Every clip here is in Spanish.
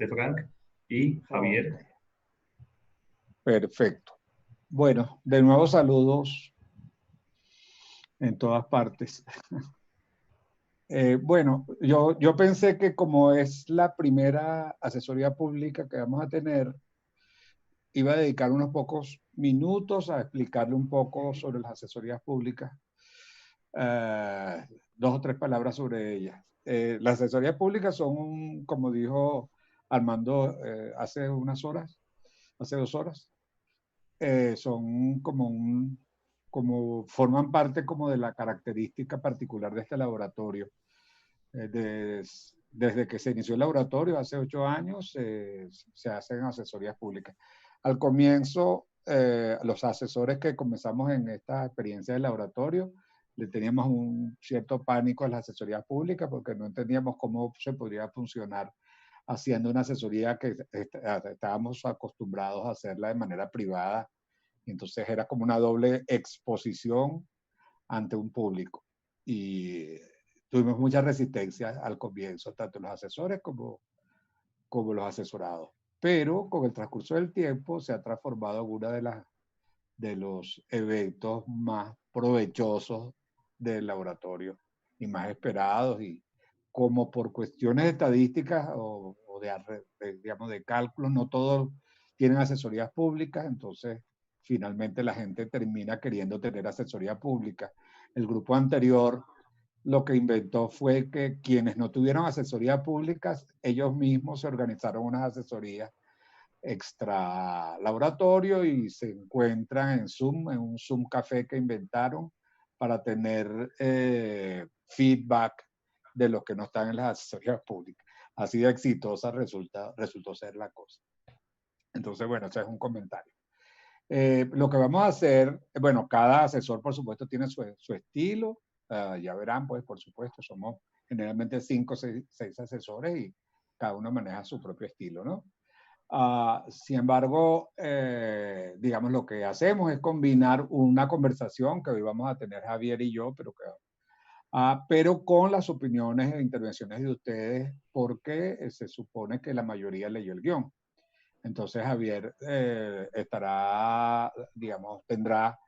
Adelante, Frank. Y Javier. Okay. Perfecto. Bueno, de nuevo saludos en todas partes. Bueno, yo pensé que como es la primera asesoría pública que vamos a tener, iba a dedicar unos pocos minutos a explicarle un poco sobre las asesorías públicas. Dos o tres palabras sobre ellas. Las asesorías públicas son, como dijo Armando hace unas horas, hace 2 horas, son como forman parte como de la característica particular de este laboratorio. Desde que se inició el laboratorio hace 8 años se hacen asesorías públicas. Al comienzo, los asesores que comenzamos en esta experiencia del laboratorio le teníamos un cierto pánico a las asesorías públicas porque no entendíamos cómo se podría funcionar haciendo una asesoría que estábamos acostumbrados a hacerla de manera privada. Entonces era como una doble exposición ante un público. Y tuvimos mucha resistencia al comienzo, tanto los asesores como los asesorados. Pero con el transcurso del tiempo se ha transformado en uno de los eventos más provechosos del laboratorio y más esperados. Y como por cuestiones estadísticas o digamos, de cálculos, no todos tienen asesorías públicas, entonces finalmente la gente termina queriendo tener asesoría pública. El grupo anterior lo que inventó fue que quienes no tuvieron asesoría públicas, ellos mismos se organizaron unas asesorías extra laboratorio y se encuentran en Zoom, en un Zoom café que inventaron para tener feedback de los que no están en las asesorías públicas. Así de exitosa resultó ser la cosa. Entonces, bueno, ese es un comentario. Lo que vamos a hacer, bueno, cada asesor, por supuesto, tiene su estilo. Ya verán, pues, por supuesto, somos generalmente 5 o 6 asesores y cada uno maneja su propio estilo, ¿no? Sin embargo, digamos, lo que hacemos es combinar una conversación que hoy vamos a tener Javier y yo, pero con las opiniones e intervenciones de ustedes, porque se supone que la mayoría leyó el guión. Entonces Javier digamos, tendrá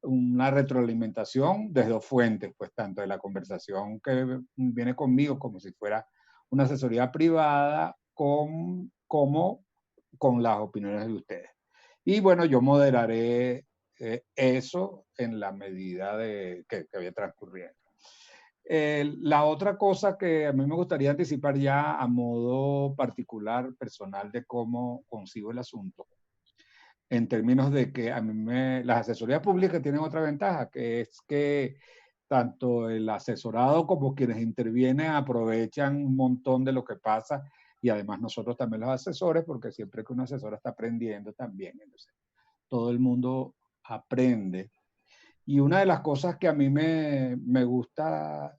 una retroalimentación desde 2 fuentes, pues tanto de la conversación que viene conmigo como si fuera una asesoría privada, como con las opiniones de ustedes. Y bueno, yo moderaré eso en la medida que vaya transcurriendo. La otra cosa que a mí me gustaría anticipar ya a modo particular, personal, de cómo consigo el asunto, en términos de que a mí las asesorías públicas tienen otra ventaja, que es que tanto el asesorado como quienes intervienen aprovechan un montón de lo que pasa y además nosotros también los asesores, porque siempre que un asesor está aprendiendo también, entonces todo el mundo aprende. Y una de las cosas que a mí me gusta,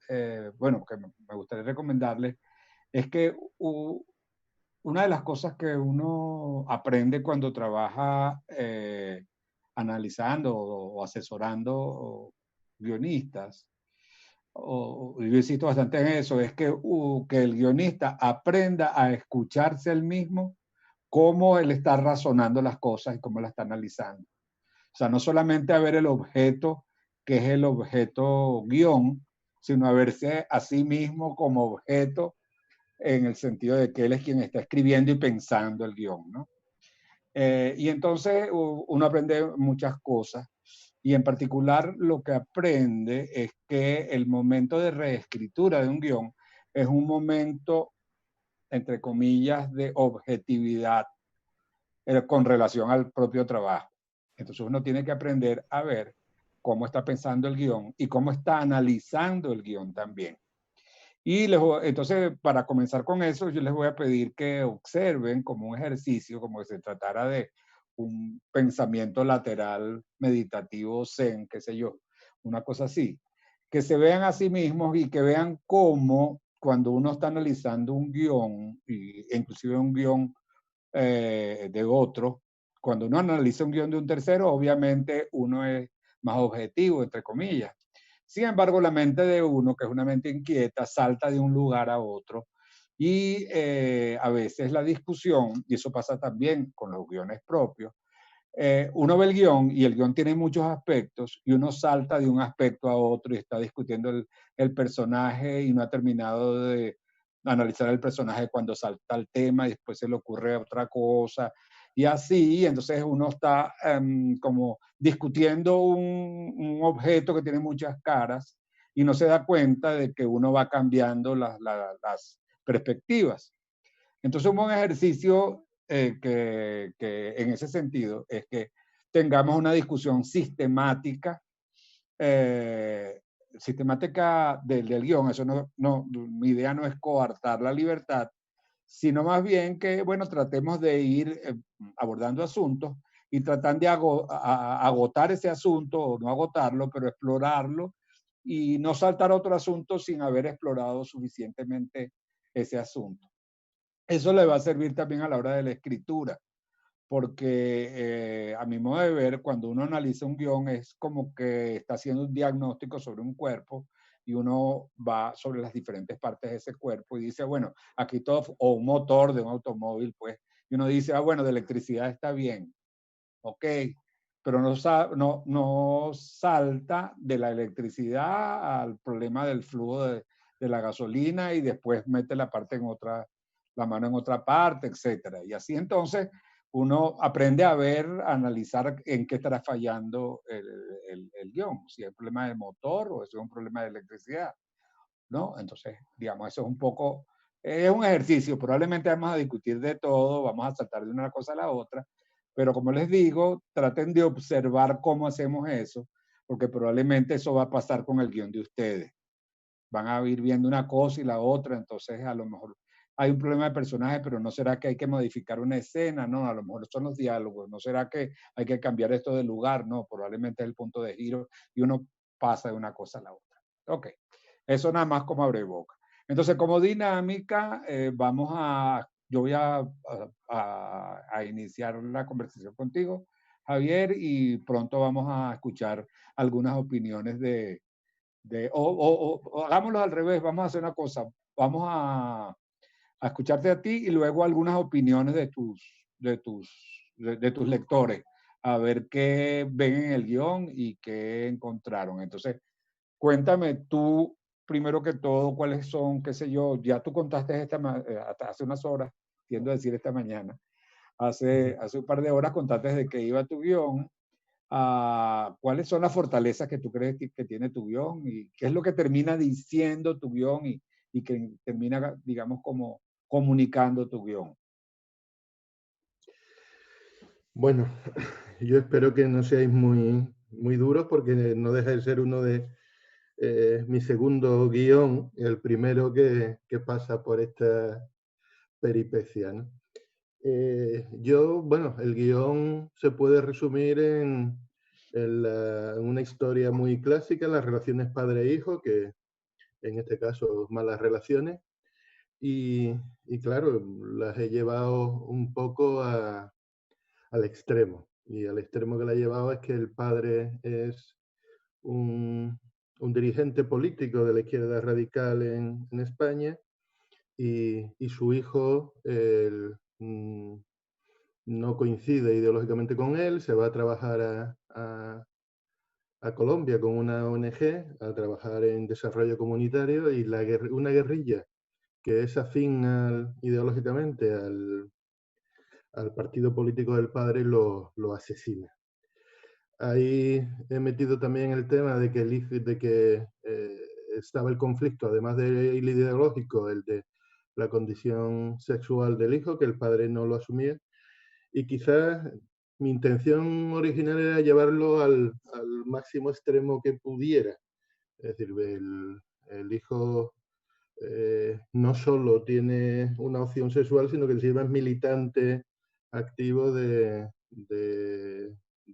bueno, que me gustaría recomendarles, es que una de las cosas que uno aprende cuando trabaja analizando o asesorando guionistas, yo insisto bastante en eso, es que el guionista aprenda a escucharse él mismo, cómo él está razonando las cosas y cómo las está analizando. O sea, no solamente a ver el objeto, que es el objeto guión, sino a verse a sí mismo como objeto en el sentido de que él es quien está escribiendo y pensando el guión, ¿no? Y entonces uno aprende muchas cosas y en particular lo que aprende es que el momento de reescritura de un guión es un momento, entre comillas, de objetividad con relación al propio trabajo. Entonces uno tiene que aprender a ver cómo está pensando el guión y cómo está analizando el guión también. Y entonces, para comenzar con eso, yo les voy a pedir que observen como un ejercicio, como si se tratara de un pensamiento lateral meditativo zen, qué sé yo, una cosa así. Que se vean a sí mismos y que vean cómo cuando uno está analizando un guión, inclusive un guión de otro, cuando uno analiza un guión de un tercero, obviamente uno es más objetivo, entre comillas. Sin embargo, la mente de uno, que es una mente inquieta, salta de un lugar a otro Y a veces la discusión, y eso pasa también con los guiones propios, uno ve el guión y el guión tiene muchos aspectos y uno salta de un aspecto a otro y está discutiendo el personaje y no ha terminado de analizar el personaje cuando salta el tema y después se le ocurre otra cosa y así, entonces uno está como discutiendo un objeto que tiene muchas caras y no se da cuenta de que uno va cambiando las perspectivas. Entonces, un buen ejercicio que en ese sentido es que tengamos una discusión sistemática, eh, sistemática del guión. Eso mi idea no es coartar la libertad, sino más bien que, bueno, tratemos de ir abordando asuntos y tratan de agotar ese asunto, o no agotarlo, pero explorarlo y no saltar a otro asunto sin haber explorado suficientemente ese asunto. Eso le va a servir también a la hora de la escritura, porque a mi modo de ver, cuando uno analiza un guión es como que está haciendo un diagnóstico sobre un cuerpo y uno va sobre las diferentes partes de ese cuerpo y dice, bueno, aquí todo, o un motor de un automóvil, pues, y uno dice, ah, bueno, de electricidad está bien, ok, pero no salta de la electricidad al problema del flujo de la gasolina y después mete la mano en otra parte, etcétera. Y así entonces uno aprende a ver, a analizar en qué estará fallando el guión, si es un problema de motor o si es un problema de electricidad, ¿no? Entonces, digamos, eso es un poco, es un ejercicio, probablemente vamos a discutir de todo, vamos a saltar de una cosa a la otra, pero como les digo, traten de observar cómo hacemos eso, porque probablemente eso va a pasar con el guión de ustedes. Van a ir viendo una cosa y la otra, entonces a lo mejor hay un problema de personaje, pero no será que hay que modificar una escena, no, a lo mejor son los diálogos, no será que hay que cambiar esto de lugar, no, probablemente es el punto de giro y uno pasa de una cosa a la otra. Ok, eso nada más como abre boca. Entonces, como dinámica, yo voy a iniciar la conversación contigo, Javier, y pronto vamos a escuchar algunas opiniones o hagámoslo al revés, vamos a hacer una cosa, vamos a escucharte a ti y luego algunas opiniones de tus lectores, a ver qué ven en el guión y qué encontraron. Entonces, cuéntame tú, primero que todo, cuáles son, qué sé yo, ya tú contaste hasta hace unas horas, tiendo a decir esta mañana, hace un par de horas contaste de qué iba tu guión, cuáles son las fortalezas que tú crees que tiene tu guión y qué es lo que termina diciendo tu guión y que termina, digamos, como comunicando tu guión. Bueno, yo espero que no seáis muy duros porque no deja de ser uno de mi segundo guión, el primero que pasa por esta peripecia, ¿no? Bueno, el guión se puede resumir en una historia muy clásica, las relaciones padre-hijo, que en este caso malas relaciones, y claro, las he llevado un poco al extremo. Y al extremo que la he llevado es que el padre es un dirigente político de la izquierda radical en España y su hijo no coincide ideológicamente con él, se va a trabajar a Colombia con una ONG, a trabajar en desarrollo comunitario y una guerrilla que es afín ideológicamente al partido político del padre lo asesina. Ahí he metido también el tema de que estaba el conflicto, además del ideológico, el de la condición sexual del hijo, que el padre no lo asumía. Y quizás mi intención original era llevarlo al máximo extremo que pudiera. Es decir, el hijo no solo tiene una opción sexual, sino que encima es militante activo de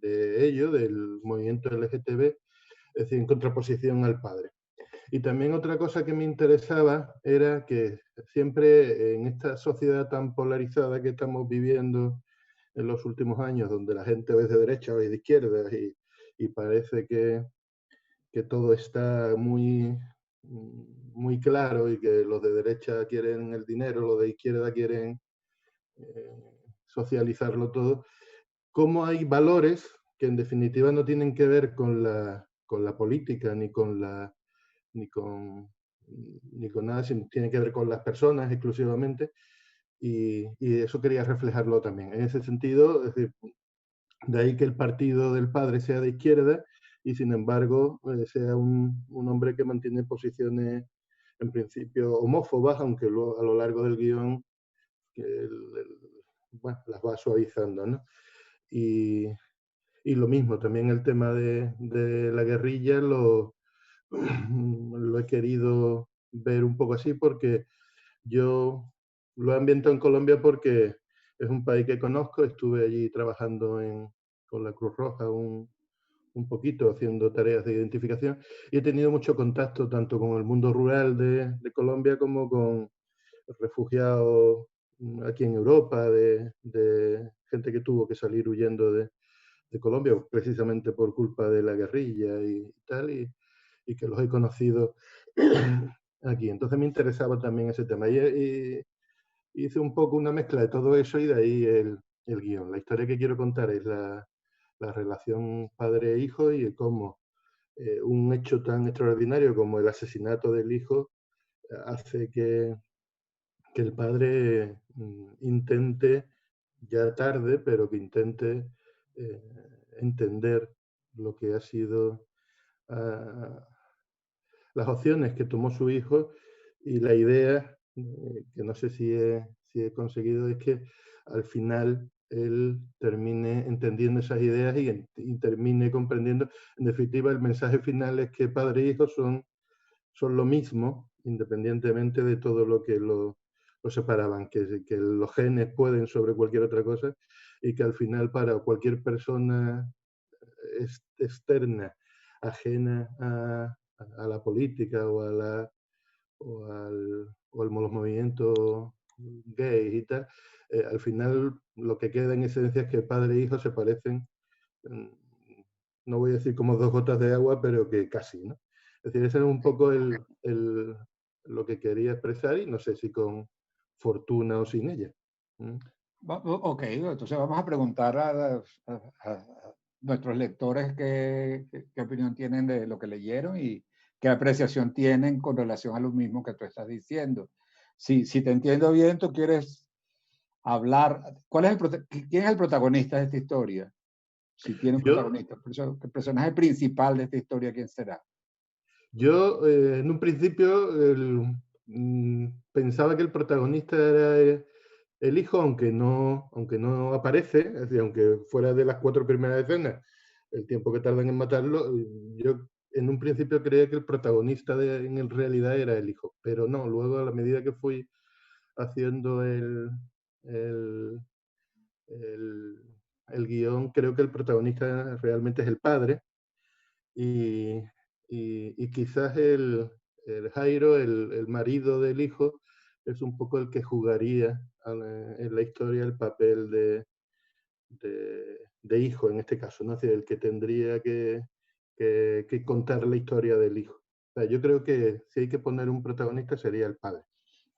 ello, del movimiento LGTB, es decir, en contraposición al padre. Y también otra cosa que me interesaba era que siempre en esta sociedad tan polarizada que estamos viviendo en los últimos años, donde la gente ve de derecha o de izquierda y parece que todo está muy muy claro y que los de derecha quieren el dinero, los de izquierda quieren socializarlo todo, cómo hay valores que en definitiva no tienen que ver con la política ni con nada, sino tiene que ver con las personas exclusivamente, y eso quería reflejarlo también. En ese sentido, es decir, de ahí que el partido del padre sea de izquierda y sin embargo sea un hombre que mantiene posiciones en principio homófobas, aunque luego, a lo largo del guión bueno, las va suavizando, ¿no? Y lo mismo, también el tema de la guerrilla lo he querido ver un poco así, porque yo lo he ambientado en Colombia porque es un país que conozco, estuve allí trabajando con la Cruz Roja un poquito, haciendo tareas de identificación, y he tenido mucho contacto tanto con el mundo rural de Colombia como con refugiados aquí en Europa, de gente que tuvo que salir huyendo de Colombia precisamente por culpa de la guerrilla y tal, y que los he conocido aquí. Entonces me interesaba también ese tema. Y hice un poco una mezcla de todo eso y de ahí el guión. La historia que quiero contar es la relación padre-hijo y cómo un hecho tan extraordinario como el asesinato del hijo hace que el padre intente, ya tarde, pero que intente entender lo que ha sido las opciones que tomó su hijo, y la idea, que no sé si he conseguido, es que al final él termine entendiendo esas ideas y termine comprendiendo. En definitiva, el mensaje final es que padre e hijo son lo mismo, independientemente de todo lo que lo separaban, que los genes pueden sobre cualquier otra cosa, y que al final para cualquier persona externa, ajena a la política o al los movimientos gays y tal, al final lo que queda en esencia es que padre e hijo se parecen, no voy a decir como dos gotas de agua, pero que casi, ¿no? Es decir, ese es un poco lo que quería expresar, y no sé si con fortuna o sin ella. Ok, entonces vamos a preguntar a nuestros lectores qué opinión tienen de lo que leyeron y qué apreciación tienen con relación a lo mismo que tú estás diciendo. Si te entiendo bien, tú quieres hablar, ¿quién es el protagonista de esta historia? Si tiene un protagonista, el personaje principal de esta historia, ¿quién será? Yo en un principio pensaba que el protagonista era el hijo, aunque no aparece, es decir, aunque fuera de las 4 primeras escenas, el tiempo que tardan en matarlo, yo en un principio creía que el protagonista en realidad era el hijo, pero no, luego a la medida que fui haciendo el guión, creo que el protagonista realmente es el padre, y quizás el Jairo, el marido del hijo, es un poco el que jugaría en la historia el papel de hijo en este caso, ¿no? Es decir, el que tendría que contar la historia del hijo. O sea, yo creo que si hay que poner un protagonista sería el padre.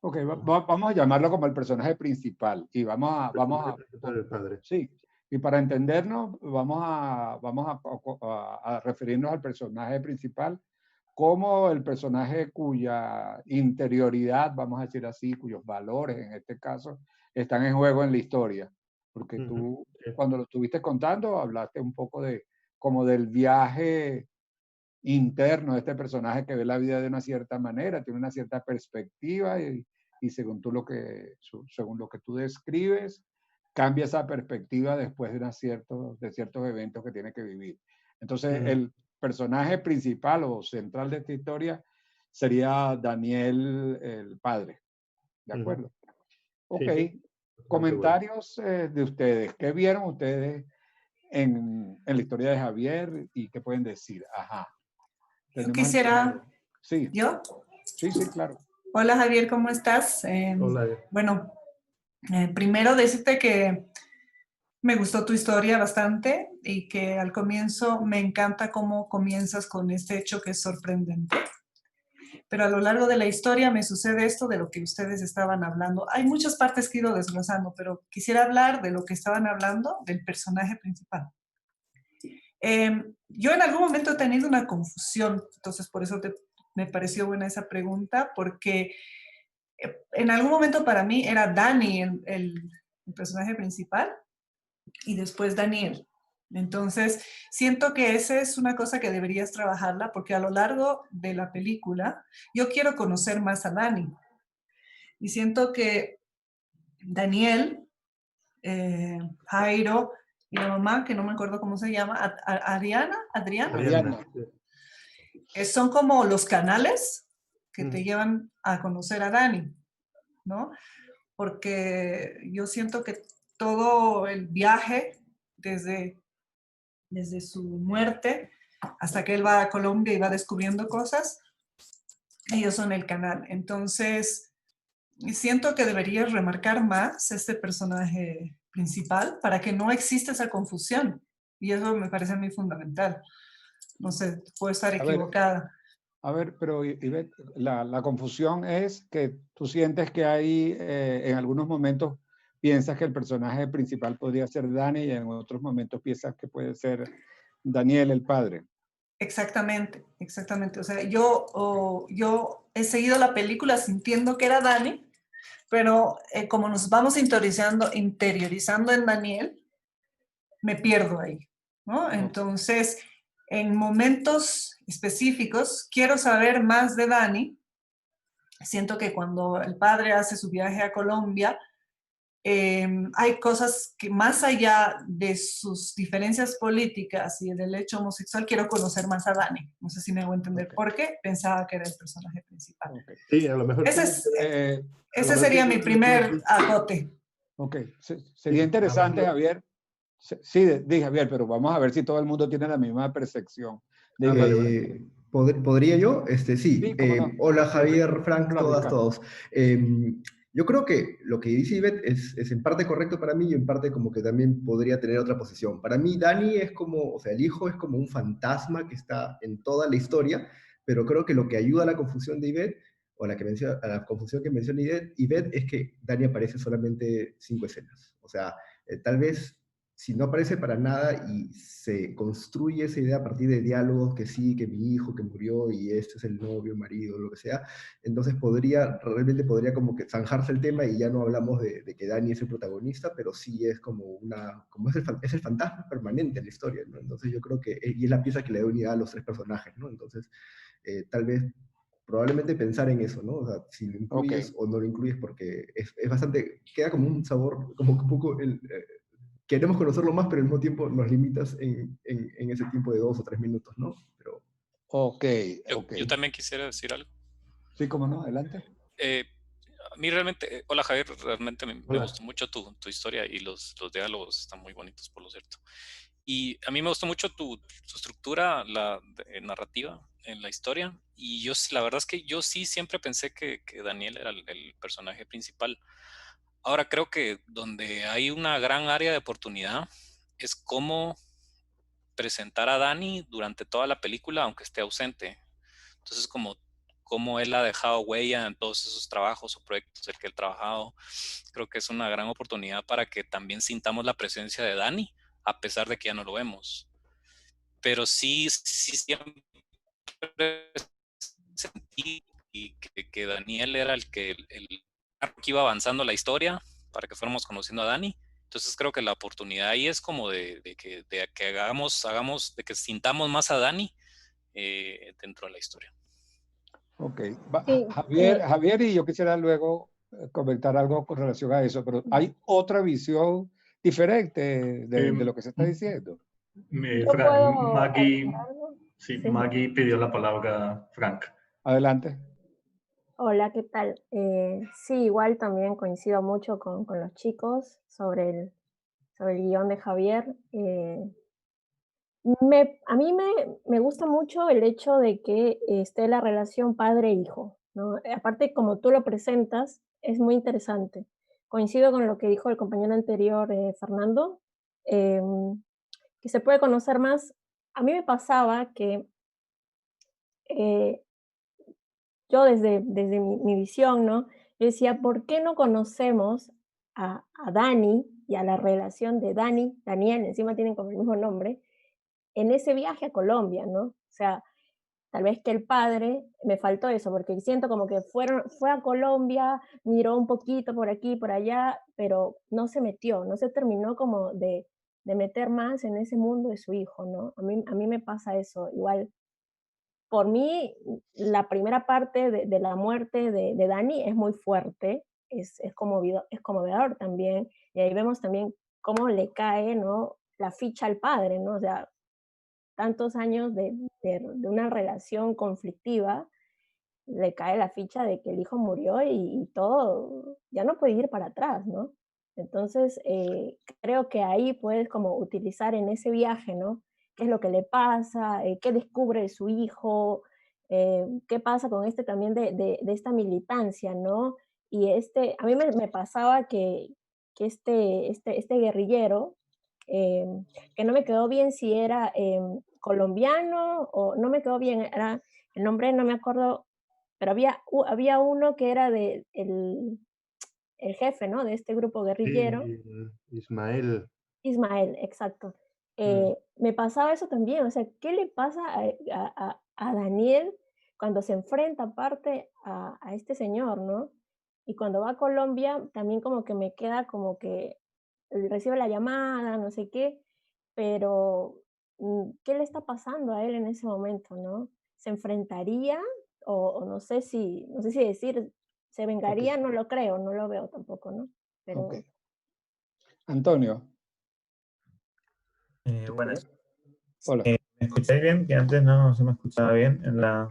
Ok, vamos a llamarlo como el personaje principal y vamos el padre. Sí, y para entendernos vamos a referirnos al personaje principal como el personaje cuya interioridad, vamos a decir así, cuyos valores en este caso están en juego en la historia. Porque tú, cuando lo estuviste contando, hablaste un poco como del viaje interno de este personaje que ve la vida de una cierta manera, tiene una cierta perspectiva y según según lo que tú describes, cambia esa perspectiva después de ciertos eventos que tiene que vivir. Entonces, el personaje principal o central de esta historia sería Daniel, el padre. ¿De acuerdo? Ok. Sí. Comentarios de ustedes. ¿Qué vieron ustedes en la historia de Javier y qué pueden decir? Ajá. Yo quisiera... Sí. ¿Yo? Sí, claro. Hola Javier, ¿cómo estás? Hola. Bueno, primero decirte que me gustó tu historia bastante y que al comienzo me encanta cómo comienzas con este hecho que es sorprendente. pero a lo largo de la historia me sucede esto de lo que ustedes estaban hablando. Hay muchas partes que he ido desglosando, pero quisiera hablar de lo que estaban hablando del personaje principal. Yo en algún momento he tenido una confusión, entonces por eso me pareció buena esa pregunta, porque en algún momento para mí era Dani el personaje principal y después Daniel. Entonces, siento que esa es una cosa que deberías trabajarla porque a lo largo de la película yo quiero conocer más a Dani. Y siento que Daniel, Jairo y la mamá, que no me acuerdo cómo se llama, Adriana, Ariadna, sí. son como los canales que te Ujú. llevan a conocer a Dani, ¿no? Porque yo siento que todo el viaje desde su muerte hasta que él va a Colombia y va descubriendo cosas, ellos son el canal. Entonces, siento que deberías remarcar más este personaje principal para que no exista esa confusión. Y eso me parece a mí fundamental. No sé, puedo estar equivocada. A ver, pero Ivette, la confusión es que tú sientes que hay, en algunos momentos piensas que el personaje principal podría ser Dani y en otros momentos piensas que puede ser Daniel el padre. Exactamente, exactamente. O sea, yo he seguido la película sintiendo que era Dani, pero como nos vamos interiorizando en Daniel, me pierdo ahí, ¿no? Entonces, en momentos específicos, quiero saber más de Dani. Siento que cuando el padre hace su viaje a Colombia, hay cosas que más allá de sus diferencias políticas y del hecho homosexual, quiero conocer más a Dani. No sé si me hago entender por qué pensaba que era el personaje principal. Sí, a lo mejor Ese sería mi primer acote. Ok, sería interesante, Javier. Sí, di Javier, pero vamos a ver si todo el mundo tiene la misma percepción. vale. ¿Podría yo? Sí. Sí, cómo no. Hola Javier, Frank, Hola, todas, Ricardo. todos. Yo creo que lo que dice Ivette es en parte correcto para mí y en parte como que también podría tener otra posición. Para mí Dani es como, o sea, el hijo es como un fantasma que está en toda la historia, pero creo que lo que ayuda a la confusión de Ivette, o a la confusión que menciona Ivette, es que Dani aparece solamente 5 escenas. O sea, tal vez si no aparece para nada y se construye esa idea a partir de diálogos que sí, que mi hijo que murió y este es el novio, marido, lo que sea, entonces realmente podría como que zanjarse el tema y ya no hablamos de que Dani es el protagonista, pero sí es como es el fantasma permanente en la historia, ¿no? Entonces yo creo que, y es la pieza que le da unidad a los 3 personajes, ¿no? Entonces, tal vez probablemente pensar en eso, ¿no? O sea, si lo incluyes o no lo incluyes, porque es bastante, queda como un sabor, como un poco queremos conocerlo más, pero al mismo tiempo nos limitas en ese tiempo de 2 o 3 minutos, ¿no? Pero... Yo también quisiera decir algo. Sí, cómo no, adelante. A mí realmente, hola Javier, realmente me gustó mucho tu historia y los diálogos están muy bonitos, por lo cierto. Y a mí me gustó mucho tu estructura narrativa en la historia. Y yo, la verdad es que yo sí siempre pensé que Daniel era el personaje principal. Ahora creo que donde hay una gran área de oportunidad es cómo presentar a Dani durante toda la película, aunque esté ausente. Entonces, como él ha dejado huella en todos esos trabajos o proyectos en que él ha trabajado, creo que es una gran oportunidad para que también sintamos la presencia de Dani, a pesar de que ya no lo vemos. Pero sí siempre sentí que Daniel era el que iba avanzando la historia para que fuéramos conociendo a Dani. Entonces creo que la oportunidad ahí es como de que hagamos, de que sintamos más a Dani dentro de la historia. Ok. Sí, Javier, y yo quisiera luego comentar algo con relación a eso, pero hay otra visión diferente de lo que se está diciendo. yo puedo Maggie, agregar algo. sí, Sí. Maggie pidió la palabra, Frank. Adelante. Hola, ¿qué tal? Sí, igual también coincido mucho con los chicos sobre el guión de Javier. A mí me gusta mucho el hecho de que esté la relación padre-hijo, ¿no? Aparte, como tú lo presentas, es muy interesante. Coincido con lo que dijo el compañero anterior, Fernando, que se puede conocer más. A mí me pasaba que yo desde mi visión, ¿no? Yo decía, ¿por qué no conocemos a Dani y a la relación de Dani, Daniel, encima tienen como el mismo nombre, en ese viaje a Colombia, ¿no? O sea, tal vez que el padre, me faltó eso, porque siento como que fue a Colombia, miró un poquito por aquí, por allá, pero no se metió, no se terminó como de meter más en ese mundo de su hijo, ¿no? A mí me pasa eso, igual. Por mí, la primera parte de la muerte de Dani es muy fuerte, es conmovedor también, y ahí vemos también cómo le cae, ¿no? La ficha al padre, ¿no? O sea, tantos años de una relación conflictiva, le cae la ficha de que el hijo murió y todo, ya no puede ir para atrás, ¿no? Entonces, creo que ahí puedes como utilizar en ese viaje, ¿no? ¿Qué es lo que le pasa? ¿Qué descubre de su hijo? ¿Qué pasa con este también de esta militancia, ¿no? Y a mí me pasaba que este guerrillero, eh, que no me quedó bien si era colombiano o no me quedó bien, era el nombre, no me acuerdo, pero había uno que era el jefe, ¿no? De este grupo guerrillero, Sí, Ismael. Ismael, exacto. Mm. Me pasaba eso también, o sea, ¿qué le pasa a Daniel cuando se enfrenta aparte a este señor, ¿no? Y cuando va a Colombia, también como que me queda como que recibe la llamada, no sé qué, pero ¿qué le está pasando a él en ese momento, no? ¿Se enfrentaría o no sé si decir se Ok, vengaría? No lo creo, no lo veo tampoco, ¿no? ok. Pero Antonio, Buenas. hola. ¿Me escucháis bien? Que antes no se me escuchaba bien en la...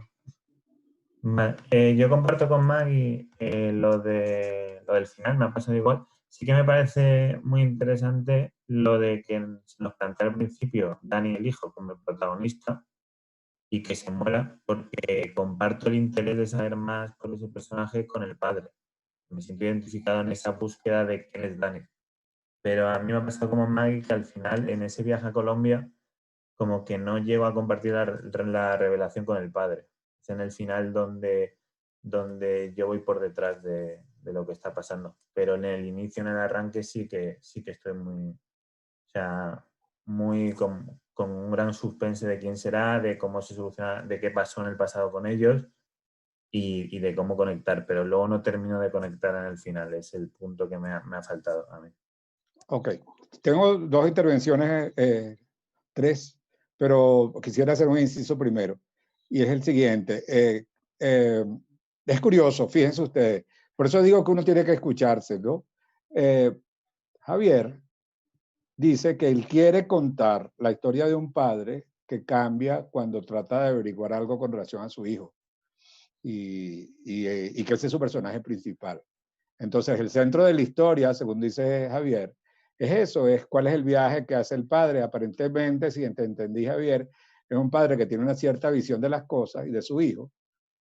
yo comparto con Maggie lo del final, me ha pasado igual. Sí que me parece muy interesante lo de que nos plantea al principio Dani el hijo como el protagonista y que se muera porque comparto el interés de saber más por ese personaje con el padre. Me siento identificado en esa búsqueda de quién es Dani. Pero a mí me ha pasado como Maggie que al final en ese viaje a Colombia como que no llego a compartir la revelación con el padre. Es en el final donde yo voy por detrás de lo que está pasando. Pero en el inicio, en el arranque, sí que estoy muy, o sea, muy con un gran suspense de quién será, de cómo se soluciona, de qué pasó en el pasado con ellos y de cómo conectar. Pero luego no termino de conectar en el final. Es el punto que me ha faltado a mí. Ok, tengo dos intervenciones, tres, pero quisiera hacer un inciso primero, y es el siguiente. Es curioso, fíjense ustedes, por eso digo que uno tiene que escucharse, ¿no? Javier dice que él quiere contar la historia de un padre que cambia cuando trata de averiguar algo con relación a su hijo, y que ese es su personaje principal. Entonces, el centro de la historia, según dice Javier, es eso, es cuál es el viaje que hace el padre. Aparentemente, si te entendí, Javier, es un padre que tiene una cierta visión de las cosas y de su hijo,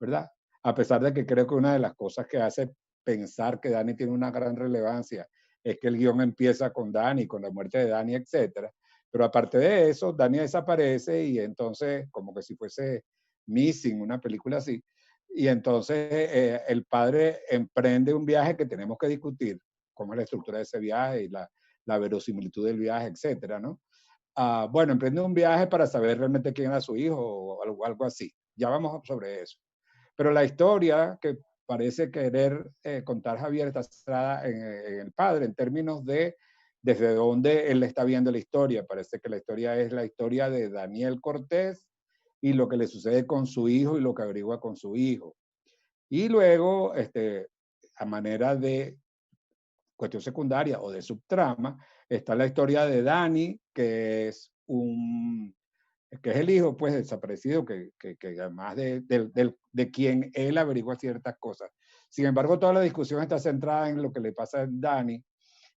¿verdad? A pesar de que creo que una de las cosas que hace pensar que Dani tiene una gran relevancia es que el guión empieza con Dani, con la muerte de Dani, etcétera. Pero aparte de eso, Dani desaparece y entonces, como que si fuese Missing, una película así, y entonces el padre emprende un viaje que tenemos que discutir, cómo es la estructura de ese viaje y la verosimilitud del viaje, etcétera, ¿no? Bueno, emprende un viaje para saber realmente quién era su hijo o algo así. Ya vamos sobre eso. Pero la historia que parece querer contar Javier está centrada en el padre, en términos de desde dónde él está viendo la historia. Parece que la historia es la historia de Daniel Cortés y lo que le sucede con su hijo y lo que averigua con su hijo. Y luego, a manera de cuestión secundaria o de subtrama, está la historia de Dani, que es el hijo pues desaparecido, que además de quien él averigua ciertas cosas. Sin embargo, toda la discusión está centrada en lo que le pasa a Dani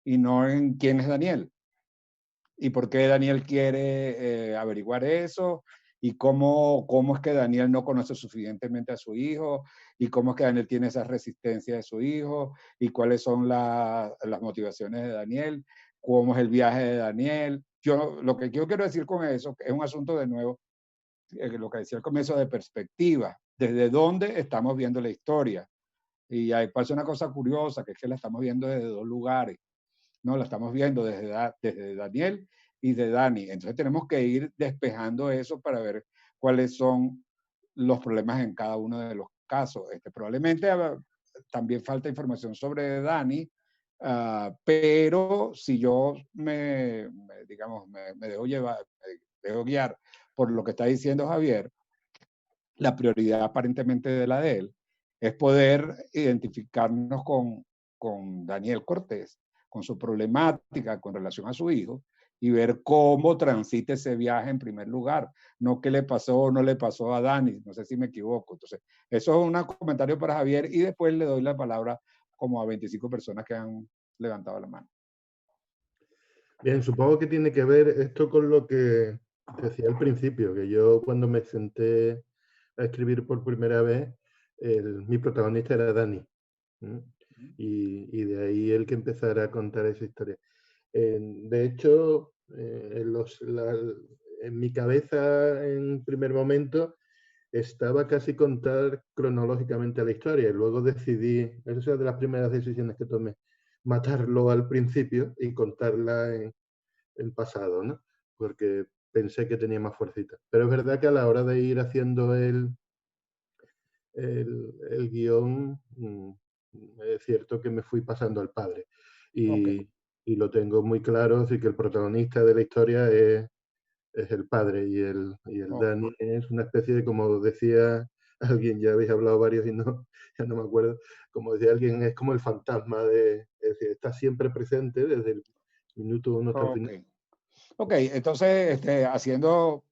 y no en quién es Daniel. Y por qué Daniel quiere averiguar eso, y cómo es que Daniel no conoce suficientemente a su hijo, y cómo es que Daniel tiene esa resistencia de su hijo, y cuáles son las motivaciones de Daniel, cómo es el viaje de Daniel. Lo que yo quiero decir con eso es un asunto de nuevo, lo que decía al comienzo de perspectiva. desde dónde estamos viendo la historia. Y ahí pasa una cosa curiosa, que es que la estamos viendo desde dos lugares, ¿no? La estamos viendo desde Daniel y de Dani. Entonces tenemos que ir despejando eso para ver cuáles son los problemas en cada uno de los casos. Probablemente también falta información sobre Dani, pero si yo digamos, me dejo llevar, me dejo guiar por lo que está diciendo Javier, la prioridad aparentemente de la de él es poder identificarnos con Daniel Cortés, con su problemática con relación a su hijo, y ver cómo transita ese viaje en primer lugar, no qué le pasó o no le pasó a Dani, no sé si me equivoco. Entonces, eso es un comentario para Javier y después le doy la palabra como a 25 personas que han levantado la mano. Bien, supongo que tiene que ver esto con lo que decía al principio, que yo cuando me senté a escribir por primera vez, mi protagonista era Dani. Y de ahí el que empezara a contar esa historia. De hecho, en mi cabeza en primer momento estaba casi contar cronológicamente la historia y luego decidí, esa es una de las primeras decisiones que tomé, matarlo al principio y contarla en pasado, ¿no? Porque pensé que tenía más fuercita. Pero es verdad que a la hora de ir haciendo el guión, es cierto que me fui pasando al padre. Y lo tengo muy claro, así que el protagonista de la historia es el padre y el Dani es una especie de, como decía alguien, ya habéis hablado varios y ya no me acuerdo, como decía alguien, es como el fantasma es decir, está siempre presente desde el minuto 1 hasta el final. Ok, entonces haciendo,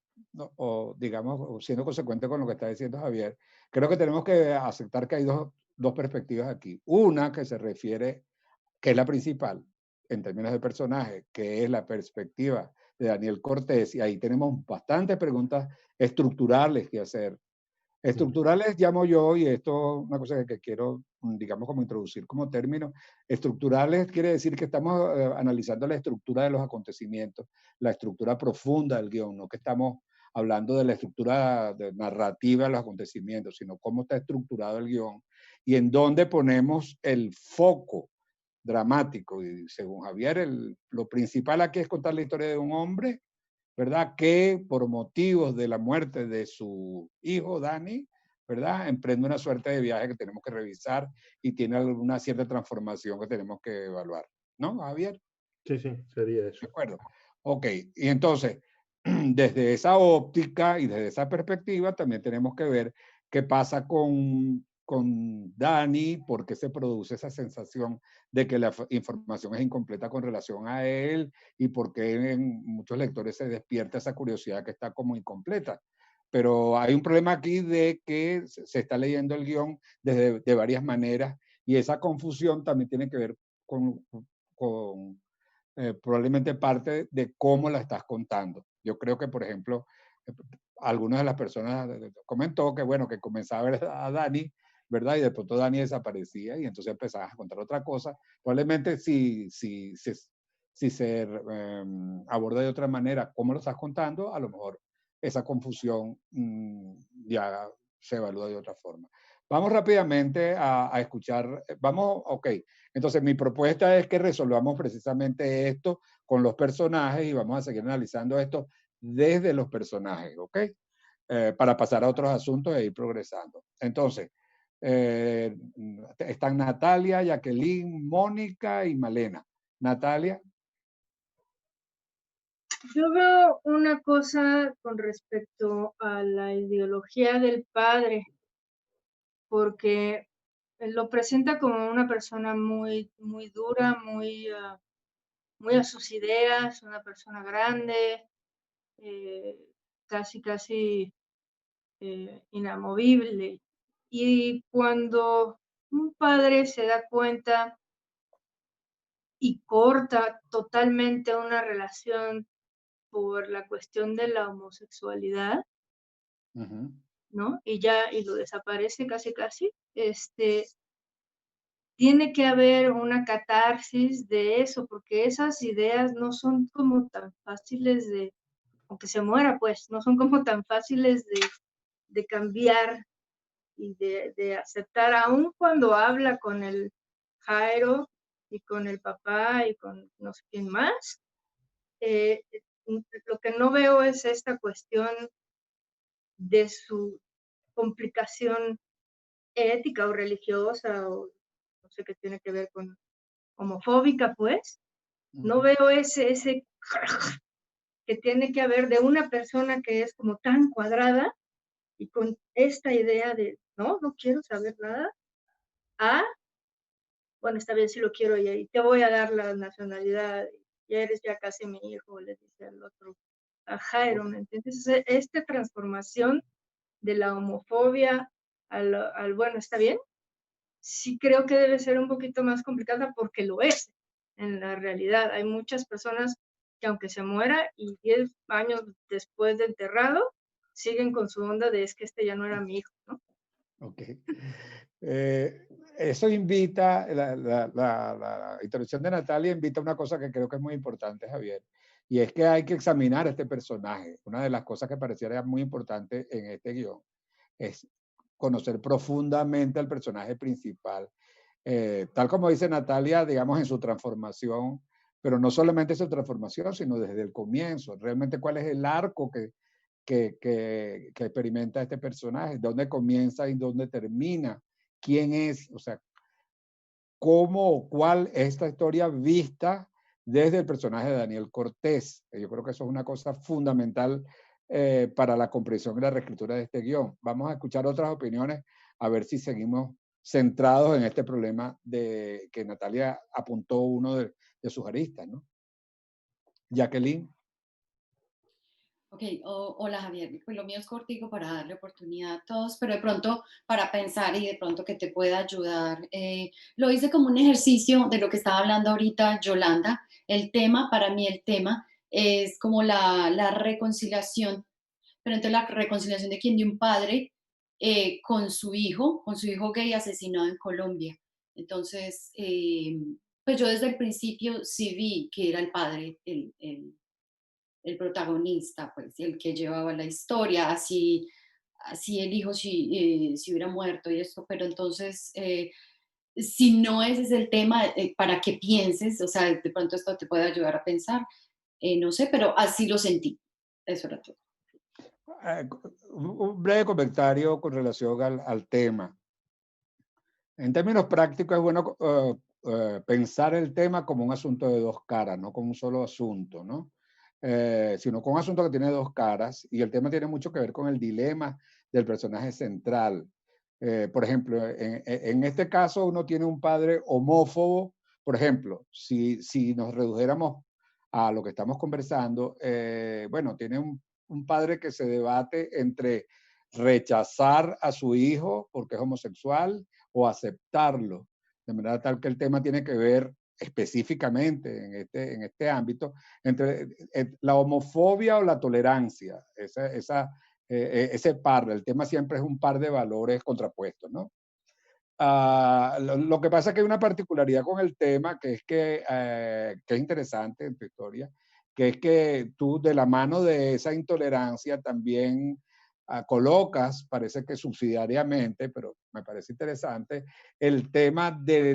o digamos, siendo consecuente con lo que está diciendo Javier, creo que tenemos que aceptar que hay dos perspectivas aquí. Una que se refiere, que es la principal en términos de personaje, que es la perspectiva de Daniel Cortés, y ahí tenemos bastantes preguntas estructurales que hacer. Estructurales llamo yo, y esto es una cosa que quiero, digamos, como introducir como término. Estructurales quiere decir que estamos analizando la estructura de los acontecimientos, la estructura profunda del guión, no que estamos hablando de la estructura narrativa de los acontecimientos, sino cómo está estructurado el guión y en dónde ponemos el foco dramático. Y según Javier, lo principal aquí es contar la historia de un hombre, ¿verdad? Que por motivos de la muerte de su hijo, Dani, ¿verdad? Emprende una suerte de viaje que tenemos que revisar y tiene alguna cierta transformación que tenemos que evaluar. ¿No, Javier? Sí, sería eso. De acuerdo. Ok, y entonces, desde esa óptica y desde esa perspectiva, también tenemos que ver qué pasa con Dani, por qué se produce esa sensación de que la información es incompleta con relación a él y por qué en muchos lectores se despierta esa curiosidad que está como incompleta. Pero hay un problema aquí de que se está leyendo el guión de varias maneras y esa confusión también tiene que ver con probablemente parte de cómo la estás contando. Yo creo que, por ejemplo, algunas de las personas comentó que, bueno, que comenzaba a ver a Dani, ¿verdad? Y de pronto Dani desaparecía y entonces empezabas a contar otra cosa. Probablemente si se aborda de otra manera cómo lo estás contando, a lo mejor esa confusión ya se evalúa de otra forma. Vamos rápidamente a escuchar, ok, entonces mi propuesta es que resolvamos precisamente esto con los personajes y vamos a seguir analizando esto desde los personajes, ¿ok? Para pasar a otros asuntos e ir progresando. Entonces, están Natalia, Jacqueline, Mónica y Malena. Natalia. Yo veo una cosa con respecto a la ideología del padre, porque lo presenta como una persona muy, muy dura, muy a sus ideas, una persona grande, casi inamovible. Y cuando un padre se da cuenta y corta totalmente una relación por la cuestión de la homosexualidad, ¿no? Y lo desaparece casi, tiene que haber una catarsis de eso, porque esas ideas no son como tan fáciles aunque se muera, pues, no son como tan fáciles de cambiar de aceptar, aun cuando habla con el Jairo y con el papá y con no sé quién más, lo que no veo es esta cuestión de su complicación ética o religiosa o no sé qué tiene que ver con homofóbica, pues. No veo ese que tiene que haber de una persona que es como tan cuadrada y con esta idea de no quiero saber nada, bueno, está bien si lo quiero y te voy a dar la nacionalidad, ya eres ya casi mi hijo, le dice al otro, a Jairo, ¿me entiendes? Esta transformación de la homofobia al bueno, está bien, sí creo que debe ser un poquito más complicada porque lo es en la realidad. Hay muchas personas que aunque se muera y 10 años después de enterrado, siguen con su onda de es que este ya no era mi hijo, ¿no? Ok. Eso invita, la introducción de Natalia invita a una cosa que creo que es muy importante, Javier, y es que hay que examinar este personaje. Una de las cosas que pareciera muy importante en este guión es conocer profundamente al personaje principal. Tal como dice Natalia, digamos, en su transformación, pero no solamente su transformación, sino desde el comienzo. Realmente, ¿cuál es el arco que experimenta este personaje? ¿Dónde comienza y dónde termina? ¿Quién es? O sea, ¿cómo o cuál es esta historia vista desde el personaje de Daniel Cortés? Yo creo que eso es una cosa fundamental para la comprensión y la reescritura de este guión. Vamos a escuchar otras opiniones a ver si seguimos centrados en este problema de que Natalia apuntó uno de sus aristas, ¿no? Jacqueline. Ok, hola Javier, pues lo mío es cortico para darle oportunidad a todos, pero de pronto para pensar y de pronto que te pueda ayudar. Lo hice como un ejercicio de lo que estaba hablando ahorita Yolanda. Para mí el tema es como la reconciliación, pero entonces la reconciliación de quién, de un padre con su hijo gay asesinado en Colombia. Entonces, pues yo desde el principio sí vi que era el padre, el protagonista, pues el que llevaba la historia, así el hijo si hubiera muerto y esto, pero entonces, si no ese es el tema, para que pienses, o sea, de pronto esto te puede ayudar a pensar, no sé, pero así lo sentí, eso era todo. Un breve comentario con relación al tema. En términos prácticos es bueno pensar el tema como un asunto de dos caras, no como un solo asunto, ¿no? Sino como un asunto que tiene dos caras y el tema tiene mucho que ver con el dilema del personaje central. Por ejemplo, en este caso uno tiene un padre homófobo. Por ejemplo, si nos redujéramos a lo que estamos conversando, bueno, tiene un padre que se debate entre rechazar a su hijo porque es homosexual o aceptarlo, de manera tal que el tema tiene que ver específicamente en este ámbito entre la homofobia o la tolerancia, ese par, el tema siempre es un par de valores contrapuestos, ¿no? Lo que pasa es que hay una particularidad con el tema que es interesante en tu historia, que es que tú de la mano de esa intolerancia también colocas, parece que subsidiariamente, pero me parece interesante, el tema de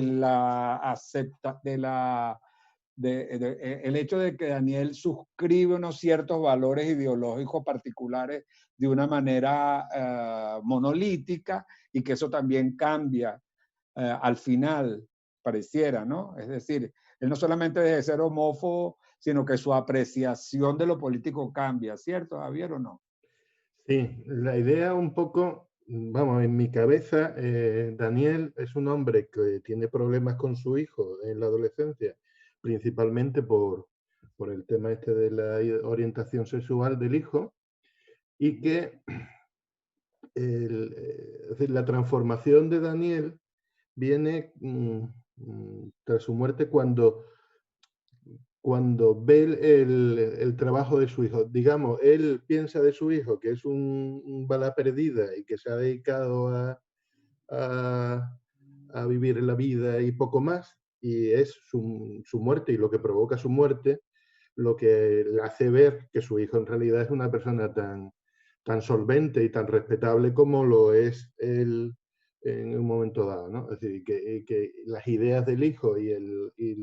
el hecho de que Daniel suscribe unos ciertos valores ideológicos particulares de una manera monolítica y que eso también cambia al final, pareciera, ¿no? Es decir, él no solamente deja de ser homófobo, sino que su apreciación de lo político cambia, ¿cierto, Javier, o no? Sí, la idea un poco, vamos, en mi cabeza, Daniel es un hombre que tiene problemas con su hijo en la adolescencia, principalmente por el tema este de la orientación sexual del hijo, y que es decir, la transformación de Daniel viene tras su muerte cuando ve el trabajo de su hijo. Digamos, él piensa de su hijo que es un bala perdida y que se ha dedicado a vivir la vida y poco más, y es su muerte y lo que provoca su muerte lo que le hace ver que su hijo en realidad es una persona tan, tan solvente y tan respetable como lo es él en un momento dado, ¿no? Es decir, que las ideas del hijo y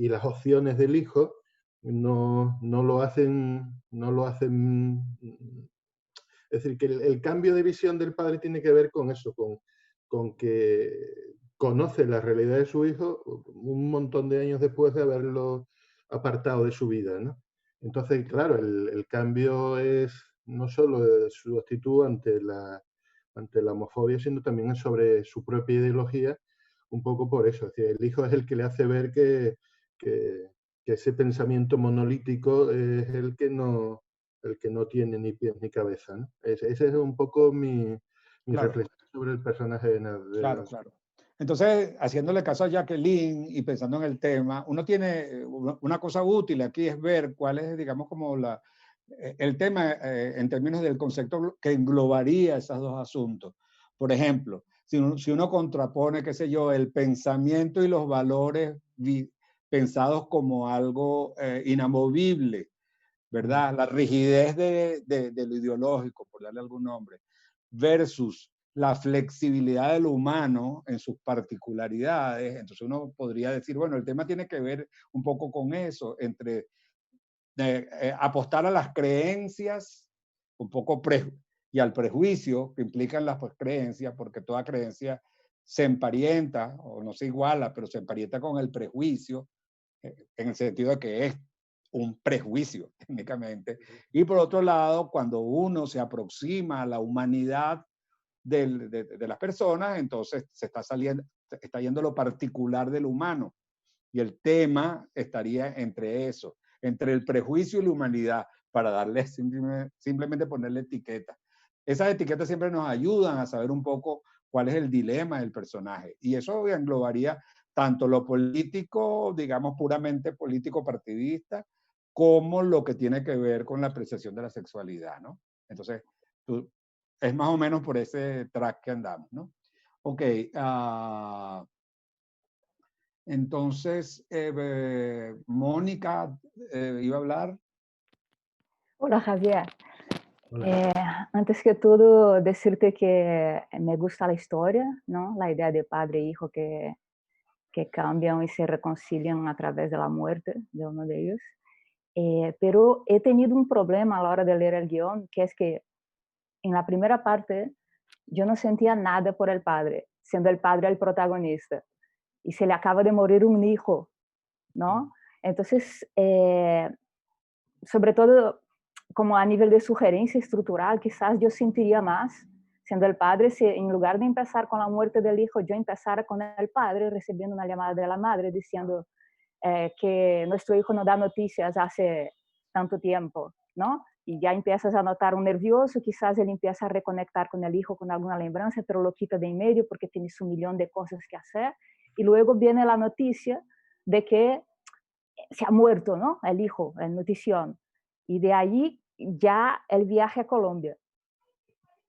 las opciones del hijo no lo hacen, es decir, que el cambio de visión del padre tiene que ver con eso, con que conoce la realidad de su hijo un montón de años después de haberlo apartado de su vida, ¿no? Entonces, claro, el cambio es no solo de su actitud ante la homofobia, sino también sobre su propia ideología, un poco por eso. Es decir, el hijo es el que le hace ver que ese pensamiento monolítico es el que no tiene ni pies ni cabeza, ¿no? Ese es un poco mi Claro. reflexión sobre el personaje de Claro, claro. Entonces, haciéndole caso a Jacqueline y pensando en el tema, uno tiene una cosa útil aquí es ver cuál es, digamos, como el tema en términos del concepto que englobaría esos dos asuntos. Por ejemplo, si uno contrapone, qué sé yo, el pensamiento y los valores pensados como algo inamovible, ¿verdad? La rigidez de lo ideológico, por darle algún nombre, versus la flexibilidad de lo humano en sus particularidades. Entonces uno podría decir, bueno, el tema tiene que ver un poco con eso, entre apostar a las creencias, un poco y al prejuicio que implican las creencias, porque toda creencia se emparenta, o no se iguala, pero se emparenta con el prejuicio, en el sentido de que es un prejuicio técnicamente. Y por otro lado, cuando uno se aproxima a la humanidad de las personas, entonces está yendo lo particular del humano. Y el tema estaría entre eso, entre el prejuicio y la humanidad, para darle simplemente ponerle etiqueta. Esas etiquetas siempre nos ayudan a saber un poco cuál es el dilema del personaje. Y eso englobaría tanto lo político, digamos puramente político partidista, como lo que tiene que ver con la apreciación de la sexualidad, ¿no? Entonces, es más o menos por ese track que andamos, ¿no? Ok. Entonces, Mónica iba a hablar. Hola, Javier. Hola. Antes que todo, decirte que me gusta la historia, ¿no? La idea de padre e hijo que cambian y se reconcilian a través de la muerte de uno de ellos. Pero he tenido un problema a la hora de leer el guión, que es que en la primera parte yo no sentía nada por el padre, siendo el padre el protagonista. Y se le acaba de morir un hijo, ¿no? Entonces, sobre todo como a nivel de sugerencia estructural, quizás yo sentiría más, siendo el padre, si en lugar de empezar con la muerte del hijo, yo empezara con el padre recibiendo una llamada de la madre diciendo que nuestro hijo no da noticias hace tanto tiempo, ¿no? Y ya empiezas a notar un nervioso, quizás él empieza a reconectar con el hijo con alguna lembranza, pero lo quita de en medio porque tienes un millón de cosas que hacer. Y luego viene la noticia de que se ha muerto, ¿no? El hijo, el notición. Y de allí ya el viaje a Colombia.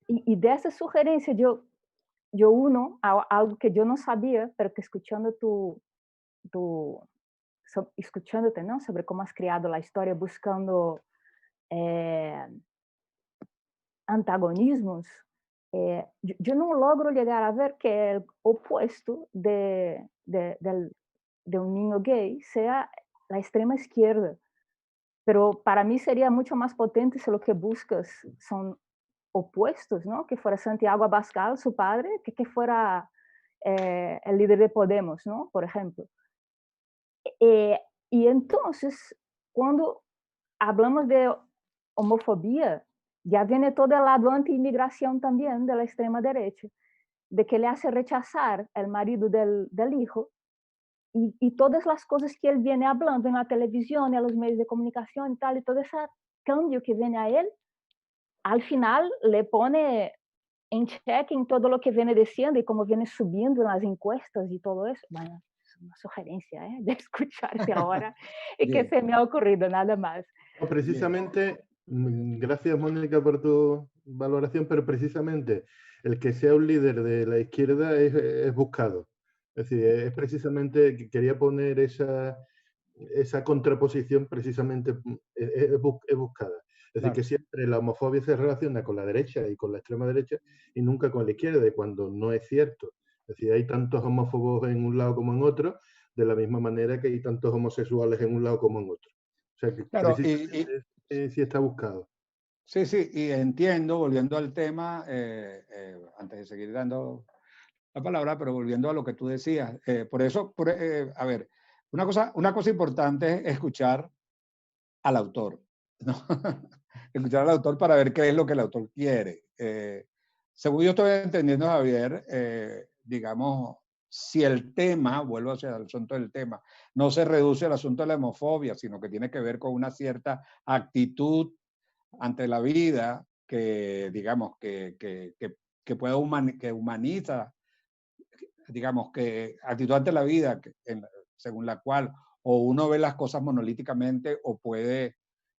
Y de esa sugerencia yo uno a algo que yo no sabía, pero que escuchando escuchándote, ¿no? Sobre cómo has creado la historia buscando antagonismos, yo no logro llegar a ver que el opuesto de un niño gay sea la extrema izquierda. Pero para mí sería mucho más potente si lo que buscas son opuestos, ¿no? Que fuera Santiago Abascal, su padre, que fuera el líder de Podemos, ¿no? Por ejemplo. Y entonces, cuando hablamos de homofobia, ya viene todo el lado anti-inmigración también de la extrema derecha, de que le hace rechazar el marido del hijo y todas las cosas que él viene hablando en la televisión, en los medios de comunicación y tal, y todo ese cambio que viene a él, al final le pone en cheque en todo lo que viene diciendo y cómo viene subiendo en las encuestas y todo eso. Bueno, es una sugerencia de escucharte ahora y que se me ha ocurrido, nada más. No, precisamente, gracias Mónica por tu valoración, pero precisamente el que sea un líder de la izquierda es buscado. Es decir, es precisamente que quería poner esa contraposición precisamente es buscada. Es decir, que siempre la homofobia se relaciona con la derecha y con la extrema derecha y nunca con la izquierda, y cuando no es cierto. Es decir, hay tantos homófobos en un lado como en otro, de la misma manera que hay tantos homosexuales en un lado como en otro. O sea, que claro, sí está buscado. Sí, sí, y entiendo, volviendo al tema, antes de seguir dando la palabra, pero volviendo a lo que tú decías, por eso, a ver, una cosa importante es escuchar al autor, ¿no? Escuchar al autor para ver qué es lo que el autor quiere. Según yo estoy entendiendo, Javier, digamos, si el tema, vuelvo hacia el asunto del tema, no se reduce al asunto de la homofobia, sino que tiene que ver con una cierta actitud ante la vida que, digamos, que puede que humaniza, digamos, que actitud ante la vida según la cual o uno ve las cosas monolíticamente o puede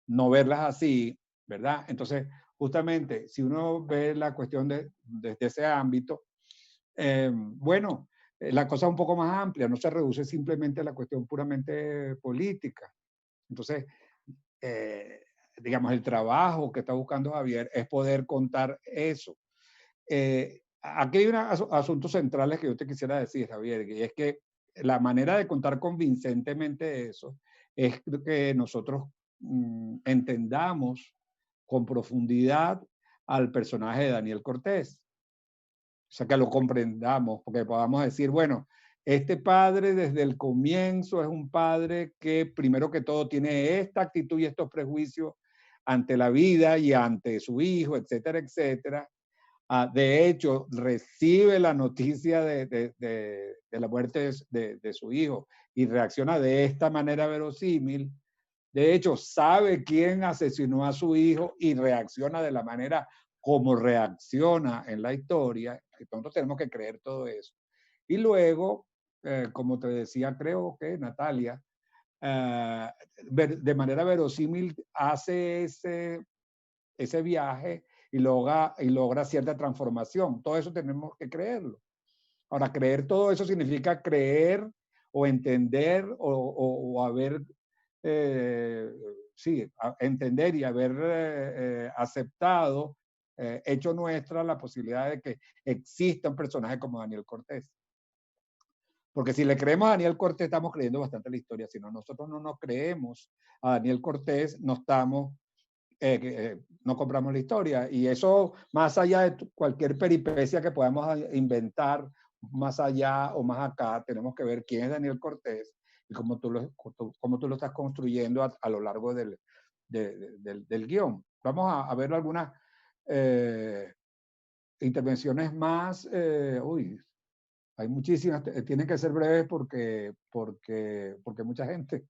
no verlas así, ¿verdad? Entonces, justamente, si uno ve la cuestión desde ese ámbito, bueno, la cosa es un poco más amplia, no se reduce simplemente a la cuestión puramente política. Entonces, digamos, el trabajo que está buscando Javier es poder contar eso. Aquí hay unos asuntos centrales que yo te quisiera decir, Javier, y es que la manera de contar convincentemente eso es que nosotros entendamos con profundidad al personaje de Daniel Cortés. O sea, que lo comprendamos, porque podamos decir, bueno, este padre desde el comienzo es un padre que primero que todo tiene esta actitud y estos prejuicios ante la vida y ante su hijo, etcétera, etcétera. De hecho, recibe la noticia de la muerte de su hijo y reacciona de esta manera verosímil. De hecho, sabe quién asesinó a su hijo y reacciona de la manera como reacciona en la historia. Entonces tenemos que creer todo eso. Y luego, como te decía, creo que Natalia, de manera verosímil hace ese viaje y logra cierta transformación. Todo eso tenemos que creerlo. Ahora, creer todo eso significa creer o entender o haber, sí, entender y haber aceptado, hecho nuestra la posibilidad de que exista un personaje como Daniel Cortés. Porque si le creemos a Daniel Cortés, estamos creyendo bastante la historia. Si no, nosotros no nos creemos a Daniel Cortés, no estamos, no compramos la historia. Y eso, más allá de cualquier peripecia que podamos inventar, más allá o más acá, tenemos que ver quién es Daniel Cortés y cómo tú lo estás construyendo a lo largo del guión. Vamos a ver algunas intervenciones más. Hay muchísimas, tienen que ser breves porque mucha gente.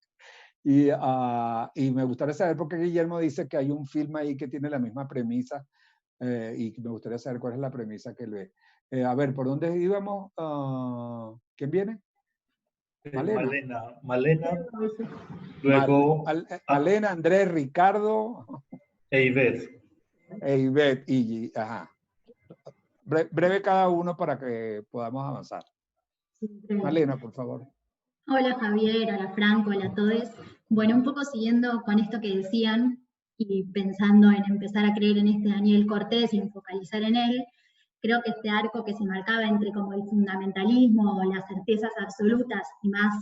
Y me gustaría saber por qué Guillermo dice que hay un film ahí que tiene la misma premisa, y me gustaría saber cuál es la premisa que él ve. A ver, ¿por dónde íbamos? ¿Quién viene? Malena. Luego Malena, Andrés, Ricardo. E Ivette. Ajá. Breve cada uno para que podamos avanzar. Malena, por favor. Hola Javier, hola Franco, hola a todos. Bueno, un poco siguiendo con esto que decían y pensando en empezar a creer en este Daniel Cortés y en focalizar en él, creo que este arco que se marcaba entre como el fundamentalismo o las certezas absolutas y más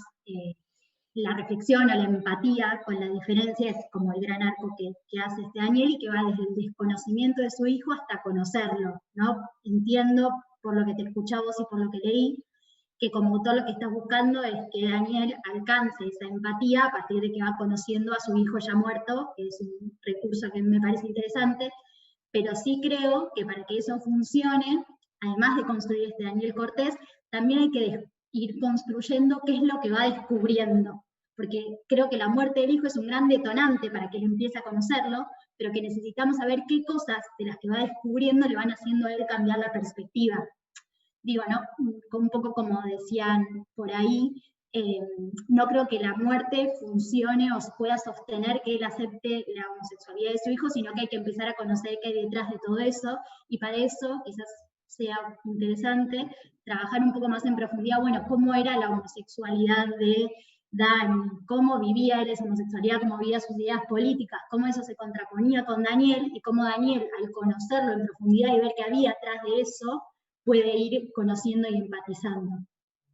la reflexión o la empatía con la diferencia es como el gran arco que hace este Daniel y que va desde el desconocimiento de su hijo hasta conocerlo, ¿no? Entiendo por lo que te escuché a vos y por lo que leí, que como autor lo que estás buscando es que Daniel alcance esa empatía a partir de que va conociendo a su hijo ya muerto, que es un recurso que me parece interesante, pero sí creo que para que eso funcione, además de construir este Daniel Cortés, también hay que ir construyendo qué es lo que va descubriendo, porque creo que la muerte del hijo es un gran detonante para que él empiece a conocerlo, pero que necesitamos saber qué cosas de las que va descubriendo le van haciendo a él cambiar la perspectiva. Digo, ¿no? Un poco como decían por ahí, no creo que la muerte funcione o pueda sostener que él acepte la homosexualidad de su hijo, sino que hay que empezar a conocer qué hay detrás de todo eso, y para eso quizás sea interesante trabajar un poco más en profundidad, bueno, cómo era la homosexualidad de cómo vivía él esa homosexualidad, cómo vivía sus ideas políticas, cómo eso se contraponía con Daniel, y cómo Daniel, al conocerlo en profundidad y ver qué había atrás de eso, puede ir conociendo y empatizando,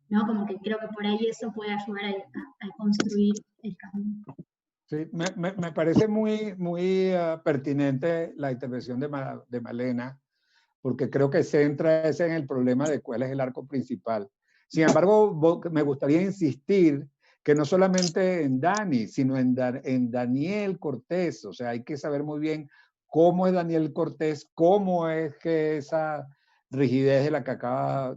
¿no? Como que creo que por ahí eso puede ayudar a construir el cambio. Sí, me parece muy pertinente la intervención de Malena, porque creo que centra ese en el problema de cuál es el arco principal. Sin embargo, me gustaría insistir que no solamente en Dani, sino en Daniel Cortés. O sea, hay que saber muy bien cómo es Daniel Cortés, cómo es que esa rigidez de la que acaba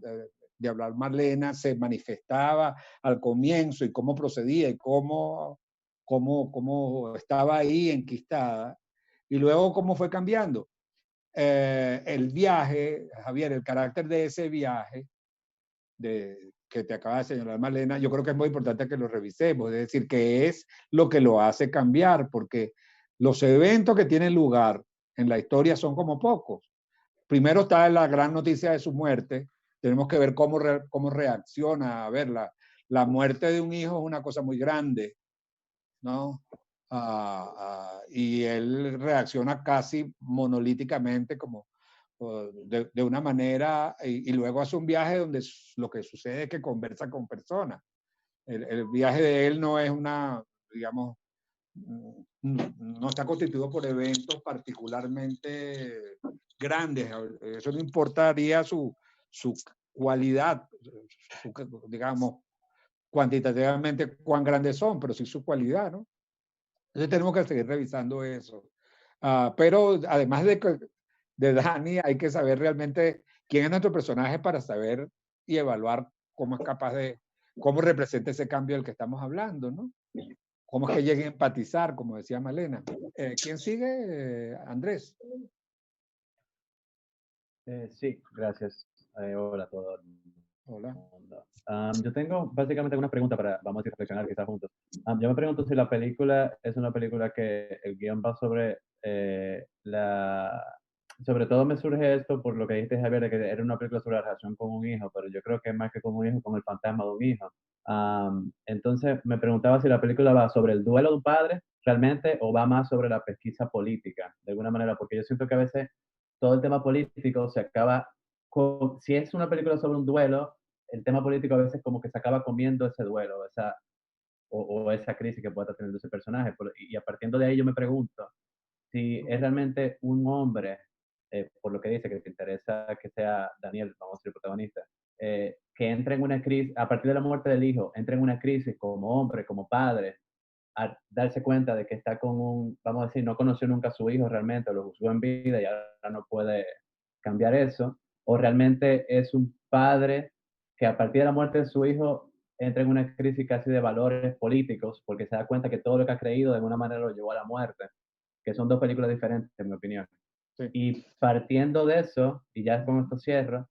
de hablar Marlena se manifestaba al comienzo y cómo procedía y cómo estaba ahí enquistada y luego cómo fue cambiando. El viaje, Javier, el carácter de ese viaje que te acaba de señalar Marlena, yo creo que es muy importante que lo revisemos, es decir, que es lo que lo hace cambiar, porque los eventos que tienen lugar en la historia son como pocos. Primero está la gran noticia de su muerte, tenemos que ver cómo reacciona, a ver, la muerte de un hijo es una cosa muy grande, ¿no? Y él reacciona casi monolíticamente como de una manera y luego hace un viaje donde lo que sucede es que conversa con personas. El viaje de él no es una, digamos, no está constituido por eventos particularmente grandes. Eso no importaría su cualidad, digamos, cuantitativamente cuán grandes son, pero sí su cualidad, ¿no? Entonces tenemos que seguir revisando eso. Pero además de Dani, hay que saber realmente quién es nuestro personaje para saber y evaluar cómo es capaz cómo representa ese cambio del que estamos hablando, ¿no? Cómo es que llegue a empatizar, como decía Malena. ¿Quién sigue? Andrés. Sí, gracias. Hola a todos. Hola. Yo tengo básicamente una pregunta vamos a reflexionar quizás juntos. Yo me pregunto si la película es una película que el guión va sobre sobre todo me surge esto por lo que dijiste, Javier, de que era una película sobre la relación con un hijo, pero yo creo que es más que con un hijo, con el fantasma de un hijo. Entonces me preguntaba si la película va sobre el duelo de un padre realmente o va más sobre la pesquisa política, de alguna manera, porque yo siento que a veces todo el tema político se acaba si es una película sobre un duelo, el tema político a veces como que se acaba comiendo ese duelo, o esa crisis que pueda estar teniendo ese personaje. Y a partir de ahí yo me pregunto si es realmente un hombre, por lo que dice, que te interesa que sea Daniel, vamos a ser el protagonista, que entra en una crisis, a partir de la muerte del hijo, entra en una crisis como hombre, como padre, a darse cuenta de que está con vamos a decir, no conoció nunca a su hijo realmente, lo juzgó en vida y ahora no puede cambiar eso, o realmente es un padre que a partir de la muerte de su hijo entra en una crisis casi de valores políticos porque se da cuenta que todo lo que ha creído de alguna manera lo llevó a la muerte, que son dos películas diferentes en mi opinión. Sí. Y partiendo de eso, y ya con esto cierro,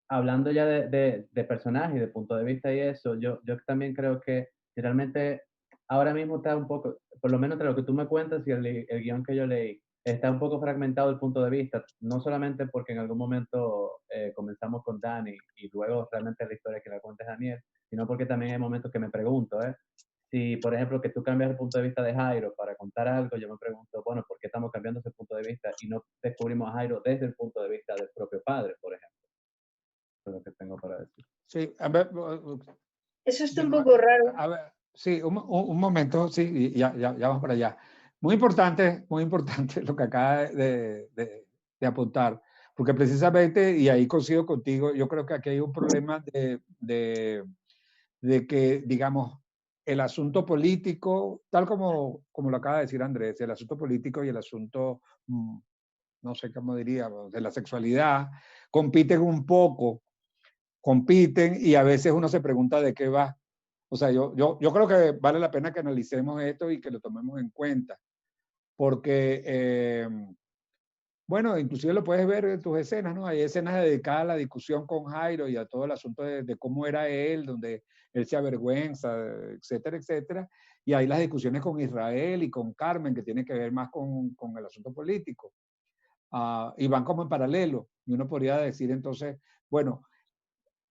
hablando ya de personajes y de punto de vista y eso, yo también creo que realmente ahora mismo está un poco, por lo menos entre lo que tú me cuentas y el guión que yo leí, está un poco fragmentado el punto de vista, no solamente porque en algún momento comenzamos con Dani y luego realmente la historia que la cuenta es Daniel, sino porque también hay momentos que me pregunto, si por ejemplo que tú cambias el punto de vista de Jairo para contar algo, yo me pregunto, bueno, ¿por qué estamos cambiando ese punto de vista y no descubrimos a Jairo desde el punto de vista del propio padre, por ejemplo? Eso es lo que tengo para decir. Sí, a ver. Eso está un poco raro. A ver, sí, un momento, sí, ya vamos para allá. Muy importante lo que acaba de apuntar, porque precisamente, y ahí coincido contigo, yo creo que aquí hay un problema de que, digamos, el asunto político, tal como lo acaba de decir Andrés, el asunto político y el asunto, no sé cómo diría, de la sexualidad, compiten un poco, y a veces uno se pregunta de qué va. O sea, yo creo que vale la pena que analicemos esto y que lo tomemos en cuenta, porque, bueno, inclusive lo puedes ver en tus escenas, ¿no? Hay escenas dedicadas a la discusión con Jairo y a todo el asunto de cómo era él, donde él se avergüenza, etcétera, etcétera. Y hay las discusiones con Israel y con Carmen, que tienen que ver más con el asunto político. Y van como en paralelo. Y uno podría decir entonces, bueno,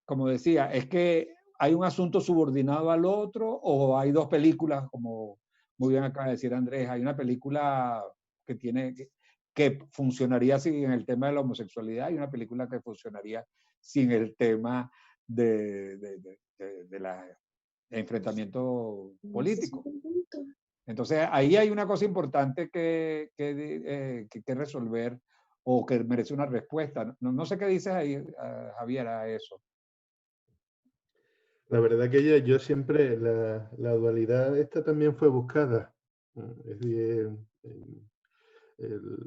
como decía, es que ¿hay un asunto subordinado al otro o hay dos películas, como muy bien acaba de decir Andrés? Hay una película que tiene, que funcionaría sin el tema de la homosexualidad y una película que funcionaría sin el tema de la enfrentamiento político. Entonces, ahí hay una cosa importante que resolver o que merece una respuesta. No sé qué dices ahí, Javier, a eso. La verdad que yo siempre, la dualidad esta también fue buscada. Es decir,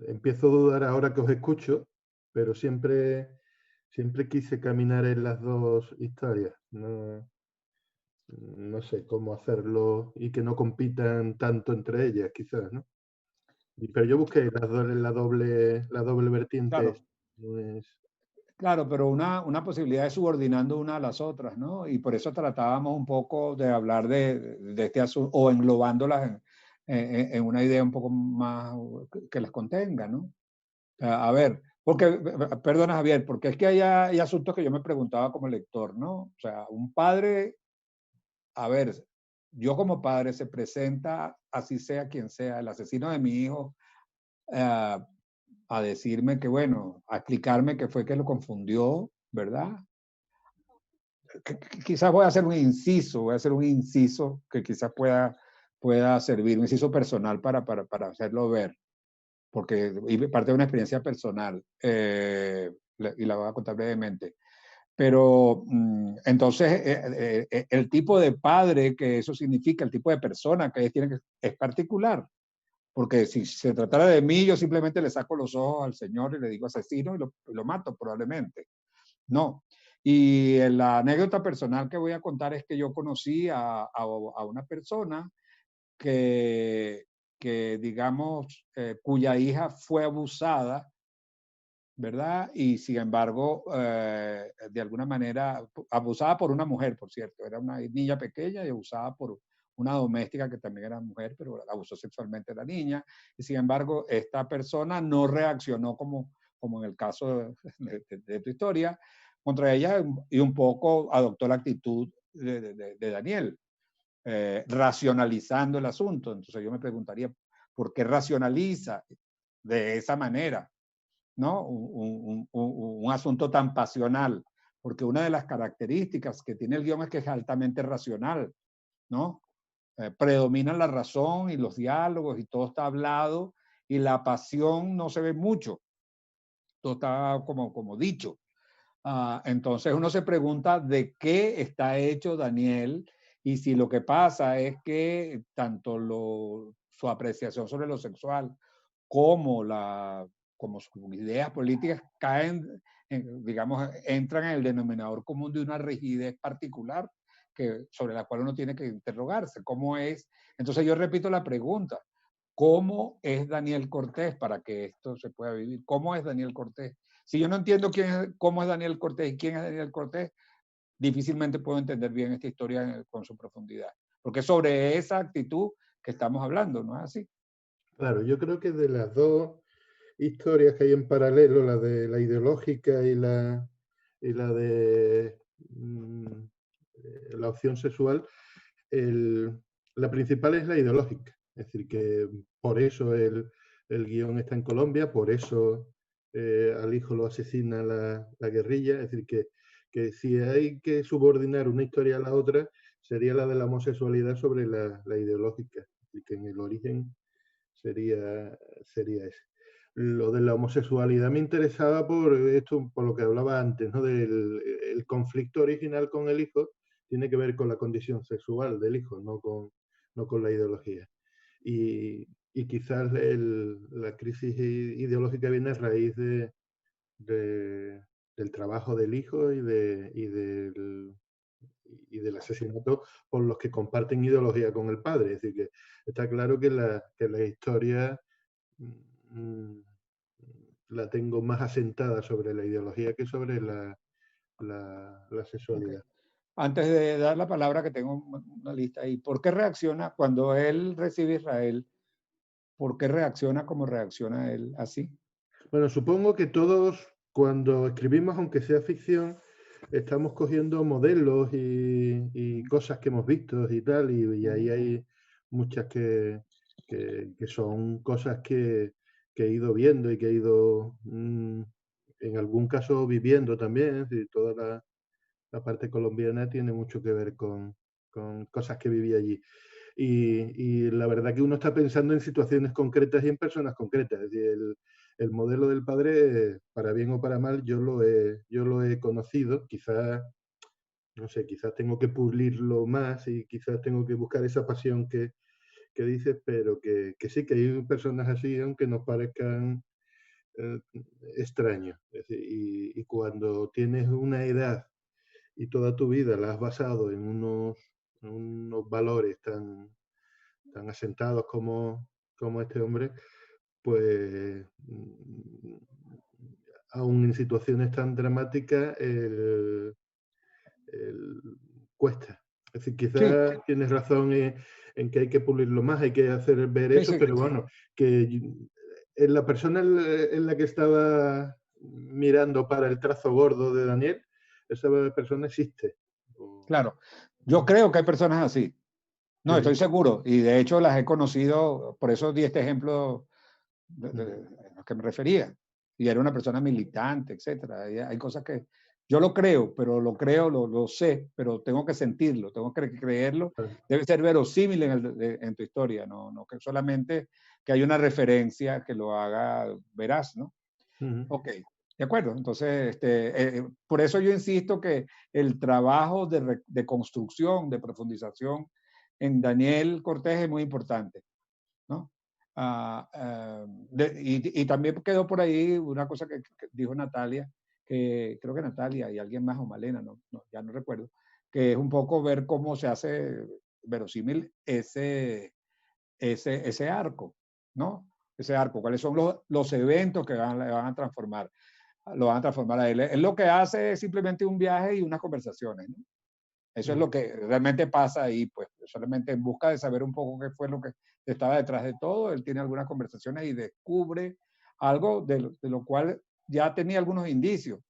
empiezo a dudar ahora que os escucho, pero siempre quise caminar en las dos historias. No sé cómo hacerlo y que no compitan tanto entre ellas, quizás, ¿no? Pero yo busqué la doble vertiente. Claro. No es... Claro, pero una posibilidad de subordinando una a las otras, ¿no? Y por eso tratábamos un poco de hablar de este asunto o englobándolas en una idea un poco más que las contenga, ¿no? A ver, porque, perdona Javier, porque es que hay asuntos que yo me preguntaba como lector, ¿no? O sea, un padre, a ver, yo como padre se presenta, así sea quien sea, el asesino de mi hijo, a decirme que, bueno, a explicarme que fue que lo confundió, ¿verdad? Quizás voy a hacer un inciso que quizás pueda servir, un inciso personal para hacerlo ver, porque parte de una experiencia personal, y la voy a contar brevemente. Pero entonces el tipo de padre que eso significa, el tipo de persona que es particular. Porque si se tratara de mí, yo simplemente le saco los ojos al señor y le digo asesino y lo mato probablemente. No. Y la anécdota personal que voy a contar es que yo conocí a una persona que digamos, cuya hija fue abusada, ¿verdad? Y sin embargo, de alguna manera, abusada por una mujer, por cierto, era una niña pequeña y abusada por una doméstica que también era mujer, pero abusó sexualmente a la niña. Y sin embargo, esta persona no reaccionó como en el caso de tu historia contra ella y un poco adoptó la actitud de Daniel, racionalizando el asunto. Entonces yo me preguntaría, ¿por qué racionaliza de esa manera, ¿no? Un asunto tan pasional? Porque una de las características que tiene el guión es que es altamente racional, ¿no? Predomina la razón y los diálogos y todo está hablado y la pasión no se ve mucho. Todo está como dicho. Entonces uno se pregunta de qué está hecho Daniel y si lo que pasa es que tanto su apreciación sobre lo sexual como sus ideas políticas caen, digamos, entran en el denominador común de una rigidez particular sobre la cual uno tiene que interrogarse. ¿Cómo es? Entonces yo repito la pregunta. ¿Cómo es Daniel Cortés para que esto se pueda vivir? ¿Cómo es Daniel Cortés? Si yo no entiendo cómo es Daniel Cortés y quién es Daniel Cortés, difícilmente puedo entender bien esta historia con su profundidad. Porque es sobre esa actitud que estamos hablando, ¿no es así? Claro, yo creo que de las dos historias que hay en paralelo, la de la ideológica y la de la opción sexual, la principal es la ideológica. Es decir, que por eso el guión está en Colombia, por eso al hijo lo asesina la guerrilla. Es decir, que si hay que subordinar una historia a la otra, sería la de la homosexualidad sobre la ideológica. Y que en el origen sería ese. Lo de la homosexualidad me interesaba por lo que hablaba antes, ¿no? El conflicto original con el hijo tiene que ver con la condición sexual del hijo, no con la ideología. Y quizás la crisis ideológica viene a raíz del trabajo del hijo y del asesinato por los que comparten ideología con el padre. Es decir, que está claro que la historia la tengo más asentada sobre la ideología que sobre la sexualidad. Okay. Antes de dar la palabra, que tengo una lista ahí, ¿por qué reacciona cuando él recibe Israel? ¿Por qué reacciona como reacciona él así? Bueno, supongo que todos, cuando escribimos, aunque sea ficción, estamos cogiendo modelos y cosas que hemos visto y tal, y ahí hay muchas que son cosas que he ido viendo y que he ido, en algún caso, viviendo también. Es decir, toda la parte colombiana tiene mucho que ver con cosas que viví allí. Y la verdad que uno está pensando en situaciones concretas y en personas concretas. Es decir, el modelo del padre, para bien o para mal, yo lo he conocido. Quizás, no sé, quizás tengo que pulirlo más y quizás tengo que buscar esa pasión que dices, pero que sí, que hay personas así, aunque nos parezcan extraños. Es decir, y cuando tienes una edad y toda tu vida la has basado en unos valores tan asentados como este hombre, pues aún en situaciones tan dramáticas cuesta. Es decir, quizás tienes razón en que hay que pulirlo más, hay que hacer ver eso, pero bueno, que en la persona en la que estaba mirando para el trazo gordo de Daniel, esa persona existe. Claro, yo creo que hay personas así. No, estoy seguro, y de hecho las he conocido, por eso di este ejemplo a los que me refería, y era una persona militante, etcétera. Hay cosas que yo lo creo, pero lo sé, pero tengo que sentirlo, tengo que creerlo, debe ser verosímil en tu historia, no que solamente que hay una referencia que lo haga veraz, ¿no? Ok, de acuerdo. Entonces, por eso yo insisto que el trabajo de construcción, de profundización en Daniel Cortés es muy importante, ¿no? Y también quedó por ahí una cosa que dijo Natalia, que creo que Natalia y alguien más, o Malena, ya no recuerdo, que es un poco ver cómo se hace verosímil ese arco, ¿no? Ese arco, cuáles son los eventos que lo van a transformar a él. Él lo que hace es simplemente un viaje y unas conversaciones, ¿no? Eso es lo que realmente pasa ahí, pues, solamente en busca de saber un poco qué fue lo que estaba detrás de todo. Él tiene algunas conversaciones y descubre algo de lo cual ya tenía algunos indicios.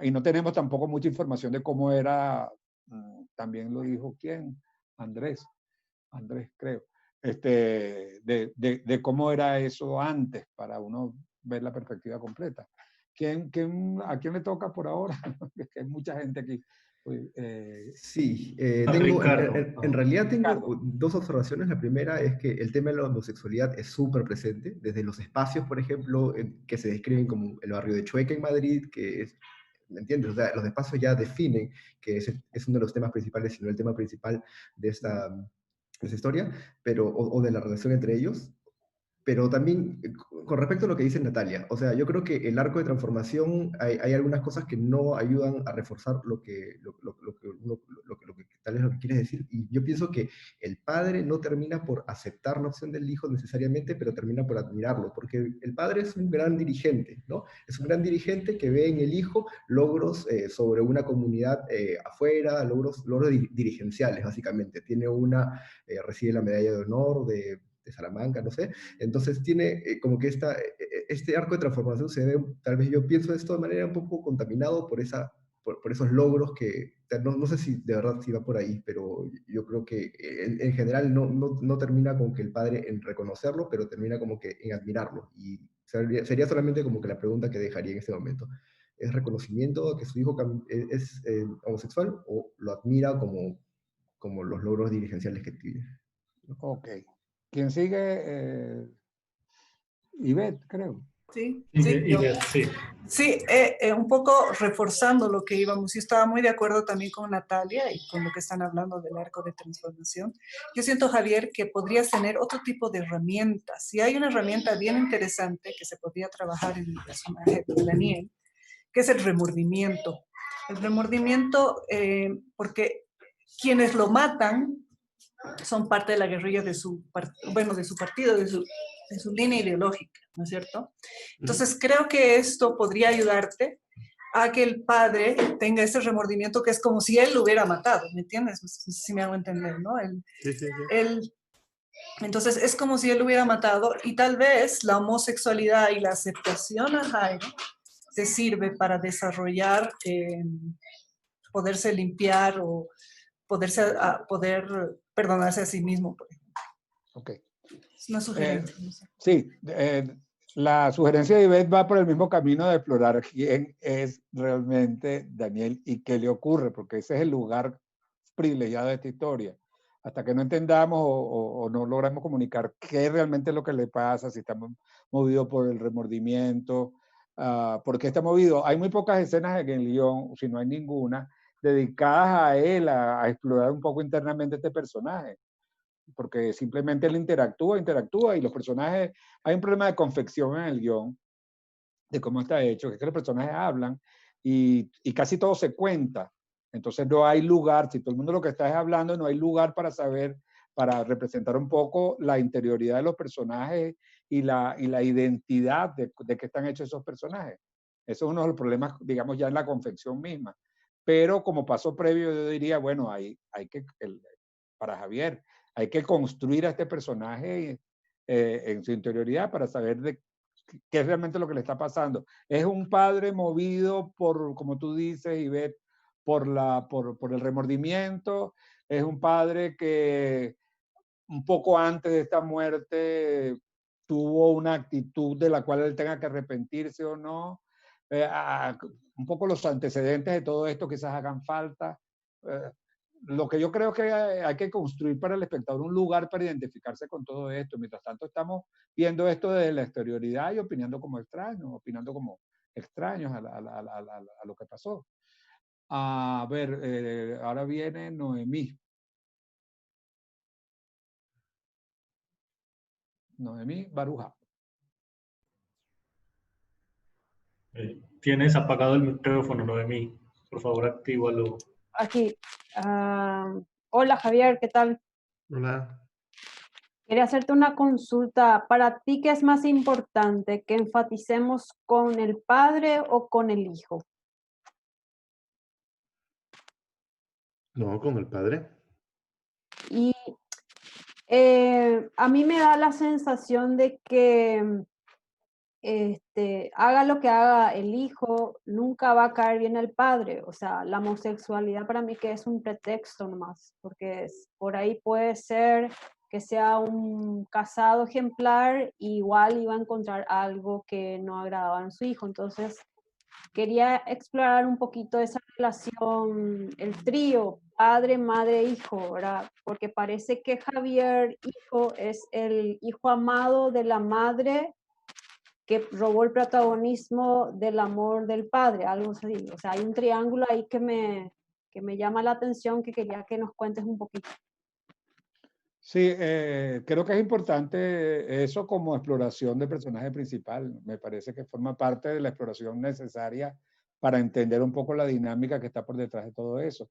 Y no tenemos tampoco mucha información de cómo era, también lo dijo, ¿quién? Andrés, creo. De cómo era eso antes, para uno ver la perspectiva completa. ¿A quién le toca por ahora? Que hay mucha gente aquí. Sí, en realidad tengo dos observaciones. La primera es que el tema de la homosexualidad es súper presente, desde los espacios, por ejemplo, que se describen como el barrio de Chueca en Madrid, que es, ¿me entiendes? O sea, los espacios ya definen que es uno de los temas principales, sino el tema principal de esta historia, o de la relación entre ellos. Pero también, con respecto a lo que dice Natalia, o sea, yo creo que el arco de transformación, hay algunas cosas que no ayudan a reforzar lo que tal vez lo que quieres decir, y yo pienso que el padre no termina por aceptar la opción del hijo necesariamente, pero termina por admirarlo, porque el padre es un gran dirigente, ¿no? Es un gran dirigente que ve en el hijo logros sobre una comunidad afuera, logros dirigenciales, básicamente. Recibe la medalla de honor de Salamanca, no sé. Entonces tiene como que este arco de transformación se ve, tal vez yo pienso de esto de manera un poco contaminado por esos logros que, no sé si de verdad si va por ahí, pero yo creo que en general no termina con que el padre en reconocerlo, pero termina como que en admirarlo. Y sería solamente como que la pregunta que dejaría en este momento. ¿Es reconocimiento a que su hijo es homosexual o lo admira como los logros dirigenciales que tiene? Ok. ¿Quién sigue? Ivette, creo. Sí, sí. Un poco reforzando lo que íbamos. Yo estaba muy de acuerdo también con Natalia y con lo que están hablando del arco de transformación. Yo siento, Javier, que podrías tener otro tipo de herramientas. Y hay una herramienta bien interesante que se podría trabajar en el personaje de Daniel, que es el remordimiento. El remordimiento, porque quienes lo matan son parte de la guerrilla de su partido, de su línea ideológica, ¿no es cierto? Entonces creo que esto podría ayudarte a que el padre tenga ese remordimiento que es como si él lo hubiera matado, ¿me entiendes? No sé si me hago entender, ¿no? Entonces es como si él lo hubiera matado y tal vez la homosexualidad y la aceptación a Jairo te sirve para desarrollar, poderse limpiar o poder perdonarse a sí mismo. Por ejemplo. Ok. Es una sugerencia. No sé. Sí, la sugerencia de Ivette va por el mismo camino de explorar quién es realmente Daniel y qué le ocurre, porque ese es el lugar privilegiado de esta historia. Hasta que no entendamos o no logramos comunicar qué realmente es lo que le pasa, si está movido por el remordimiento, por qué está movido. Hay muy pocas escenas en el guión, si no hay ninguna, dedicadas a él, a explorar un poco internamente este personaje. Porque simplemente él interactúa y los personajes, hay un problema de confección en el guión, de cómo está hecho, que es que los personajes hablan y casi todo se cuenta. Entonces no hay lugar, si todo el mundo lo que está es hablando, no hay lugar para saber, para representar un poco la interioridad de los personajes y la identidad de que están hechos esos personajes. Eso es uno de los problemas, digamos, ya en la confección misma. Pero como paso previo, yo diría, bueno, hay que, para Javier, hay que construir a este personaje en su interioridad para saber de qué es realmente lo que le está pasando. Es un padre movido por, como tú dices, Ivette, por el remordimiento. Es un padre que un poco antes de esta muerte tuvo una actitud de la cual él tenga que arrepentirse o no. Un poco los antecedentes de todo esto quizás hagan falta. Lo que yo creo es que hay que construir para el espectador un lugar para identificarse con todo esto. Mientras tanto estamos viendo esto desde la exterioridad y opinando como extraños a lo que pasó. A ver, ahora viene Noemí. Noemí Baruja. Tienes apagado el micrófono, Noemí. Por favor, actívalo. Aquí. Hola, Javier, ¿qué tal? Hola. Quería hacerte una consulta. ¿Para ti qué es más importante, que enfaticemos con el padre o con el hijo? No, con el padre. Y a mí me da la sensación de que haga lo que haga el hijo, nunca va a caer bien el padre. O sea, la homosexualidad para mí que es un pretexto nomás, porque por ahí puede ser que sea un casado ejemplar, y igual iba a encontrar algo que no agradaba en su hijo. Entonces, quería explorar un poquito esa relación, el trío, padre, madre, hijo, ¿verdad? Porque parece que Javier, hijo, es el hijo amado de la madre que robó el protagonismo del amor del padre, algo así. O sea, hay un triángulo ahí que me llama la atención, que quería que nos cuentes un poquito. Sí, creo que es importante eso como exploración de personaje principal. Me parece que forma parte de la exploración necesaria para entender un poco la dinámica que está por detrás de todo eso.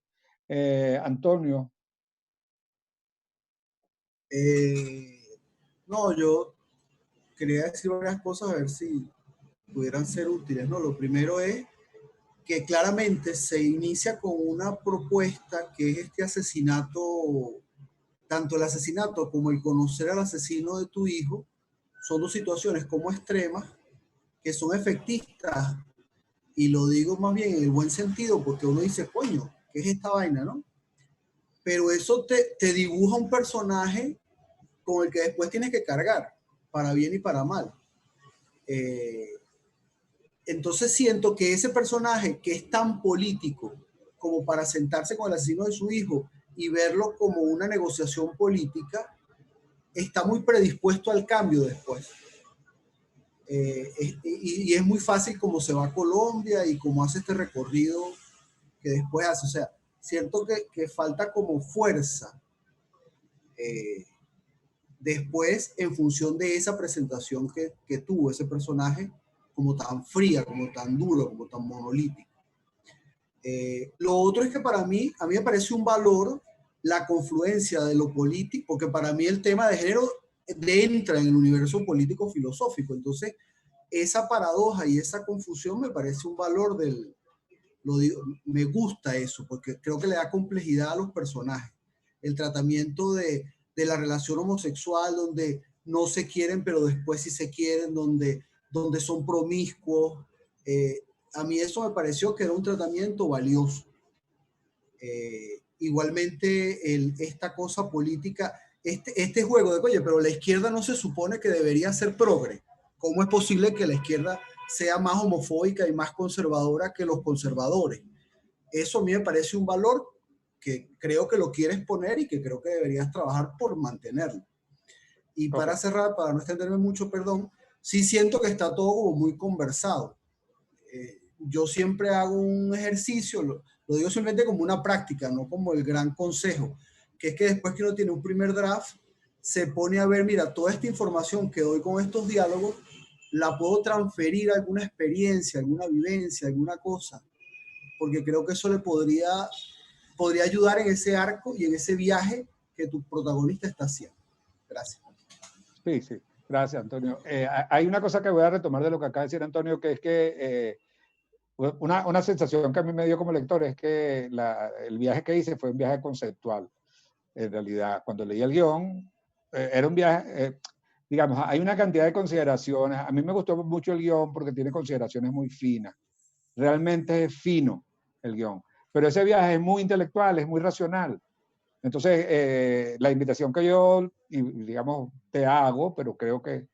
Antonio. No, yo quería decir varias cosas a ver si pudieran ser útiles, ¿no? Lo primero es que claramente se inicia con una propuesta que es este asesinato, tanto el asesinato como el conocer al asesino de tu hijo, son dos situaciones como extremas que son efectistas, y lo digo más bien en el buen sentido, porque uno dice, coño, ¿qué es esta vaina, no? Pero eso te dibuja un personaje con el que después tienes que cargar, para bien y para mal. Entonces siento que ese personaje que es tan político como para sentarse con el asesino de su hijo y verlo como una negociación política, está muy predispuesto al cambio después. Y es muy fácil como se va a Colombia y cómo hace este recorrido que después hace. O sea, siento que falta como fuerza después en función de esa presentación que tuvo ese personaje, como tan fría, como tan duro, como tan monolítico. Lo otro es que a mí me parece un valor la confluencia de lo político, porque para mí el tema de género entra en el universo político filosófico. Entonces, esa paradoja y esa confusión me parece un valor me gusta eso, porque creo que le da complejidad a los personajes. El tratamiento de la relación homosexual, donde no se quieren, pero después sí se quieren, donde son promiscuos. a mí eso me pareció que era un tratamiento valioso. Igualmente, esta cosa política, este juego de, oye, pero la izquierda no se supone que debería ser progre. ¿Cómo es posible que la izquierda sea más homofóbica y más conservadora que los conservadores? Eso a mí me parece un valor que creo que lo quieres poner y que creo que deberías trabajar por mantenerlo. Y para cerrar, para no extenderme mucho, perdón, sí siento que está todo como muy conversado. Yo siempre hago un ejercicio, lo digo simplemente como una práctica, no como el gran consejo, que es que después que uno tiene un primer draft, se pone a ver, mira, toda esta información que doy con estos diálogos, la puedo transferir a alguna experiencia, alguna vivencia, alguna cosa, porque creo que eso le podría ayudar en ese arco y en ese viaje que tu protagonista está haciendo. Gracias. Sí, sí. Gracias, Antonio. Hay una cosa que voy a retomar de lo que acaba de decir Antonio, que es que una sensación que a mí me dio como lector es que el viaje que hice fue un viaje conceptual. En realidad, cuando leí el guión, era un viaje, digamos, hay una cantidad de consideraciones. A mí me gustó mucho el guión porque tiene consideraciones muy finas. Realmente es fino el guión. Pero ese viaje es muy intelectual, es muy racional. Entonces, la invitación que yo, digamos, te hago, pero creo que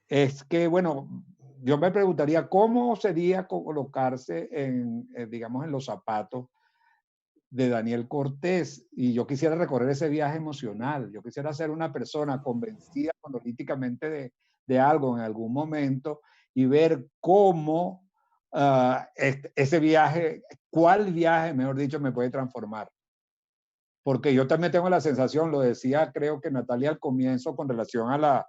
es que, bueno, yo me preguntaría cómo sería colocarse digamos, en los zapatos de Daniel Cortés. Y yo quisiera recorrer ese viaje emocional. Yo quisiera ser una persona convencida monolíticamente de algo en algún momento y ver cómo ese viaje, cuál viaje, mejor dicho, me puede transformar. Porque yo también tengo la sensación, lo decía creo que Natalia al comienzo con relación a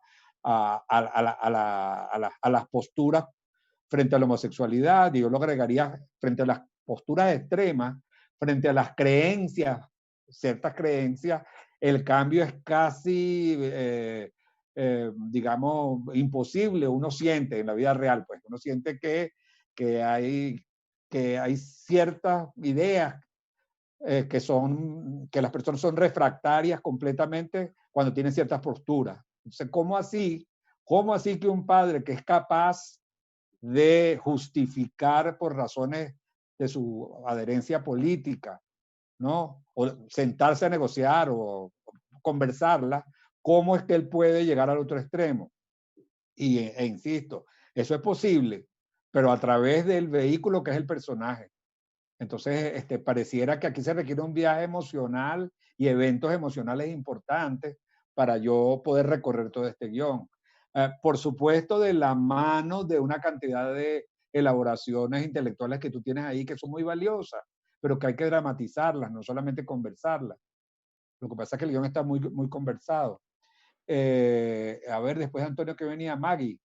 las posturas frente a la homosexualidad, y yo lo agregaría frente a las posturas extremas, frente a las creencias, ciertas creencias, el cambio es casi, digamos, imposible. Uno siente en la vida real, pues, uno siente que hay ciertas ideas que las personas son refractarias completamente cuando tienen ciertas posturas. Entonces, ¿cómo así que un padre que es capaz de justificar por razones de su adherencia política, ¿no? O sentarse a negociar o conversarla, cómo es que él puede llegar al otro extremo? E insisto, eso es posible, pero a través del vehículo que es el personaje. Entonces, pareciera que aquí se requiere un viaje emocional y eventos emocionales importantes para yo poder recorrer todo este guión. Por supuesto, de la mano de una cantidad de elaboraciones intelectuales que tú tienes ahí que son muy valiosas, pero que hay que dramatizarlas, no solamente conversarlas. Lo que pasa es que el guión está muy, muy conversado. A ver, después de Antonio que venía, Maggie.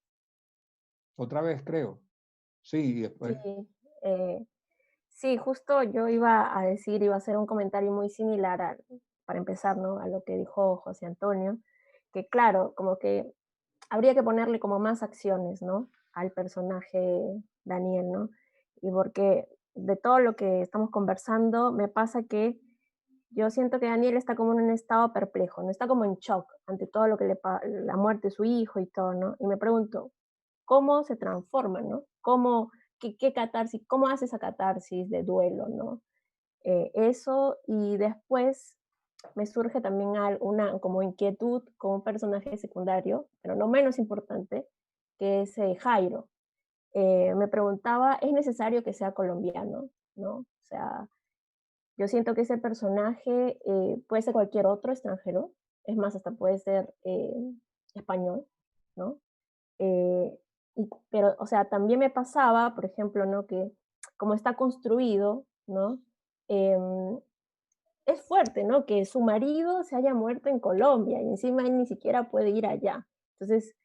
Otra vez, creo. Sí, y después. Sí, sí, justo yo iba a hacer un comentario muy similar para empezar, ¿no? A lo que dijo José Antonio, que claro, como que habría que ponerle como más acciones, ¿no? Al personaje Daniel, ¿no? Y porque de todo lo que estamos conversando, me pasa que yo siento que Daniel está como en un estado perplejo, no está como en shock ante todo lo que la muerte de su hijo y todo, ¿no? Y me pregunto, ¿cómo se transforma, ¿no? ¿Qué catarsis, cómo hace esa catarsis de duelo, ¿no? Eso, y después me surge también una como inquietud con un personaje secundario, pero no menos importante, que es Jairo. Me preguntaba, ¿es necesario que sea colombiano? ¿No? O sea, yo siento que ese personaje puede ser cualquier otro extranjero, es más, hasta puede ser español, ¿no? Pero, o sea, también me pasaba, por ejemplo, ¿no? Que como está construido, ¿no? Es fuerte, ¿no? Que su marido se haya muerto en Colombia y encima él ni siquiera puede ir allá. Entonces,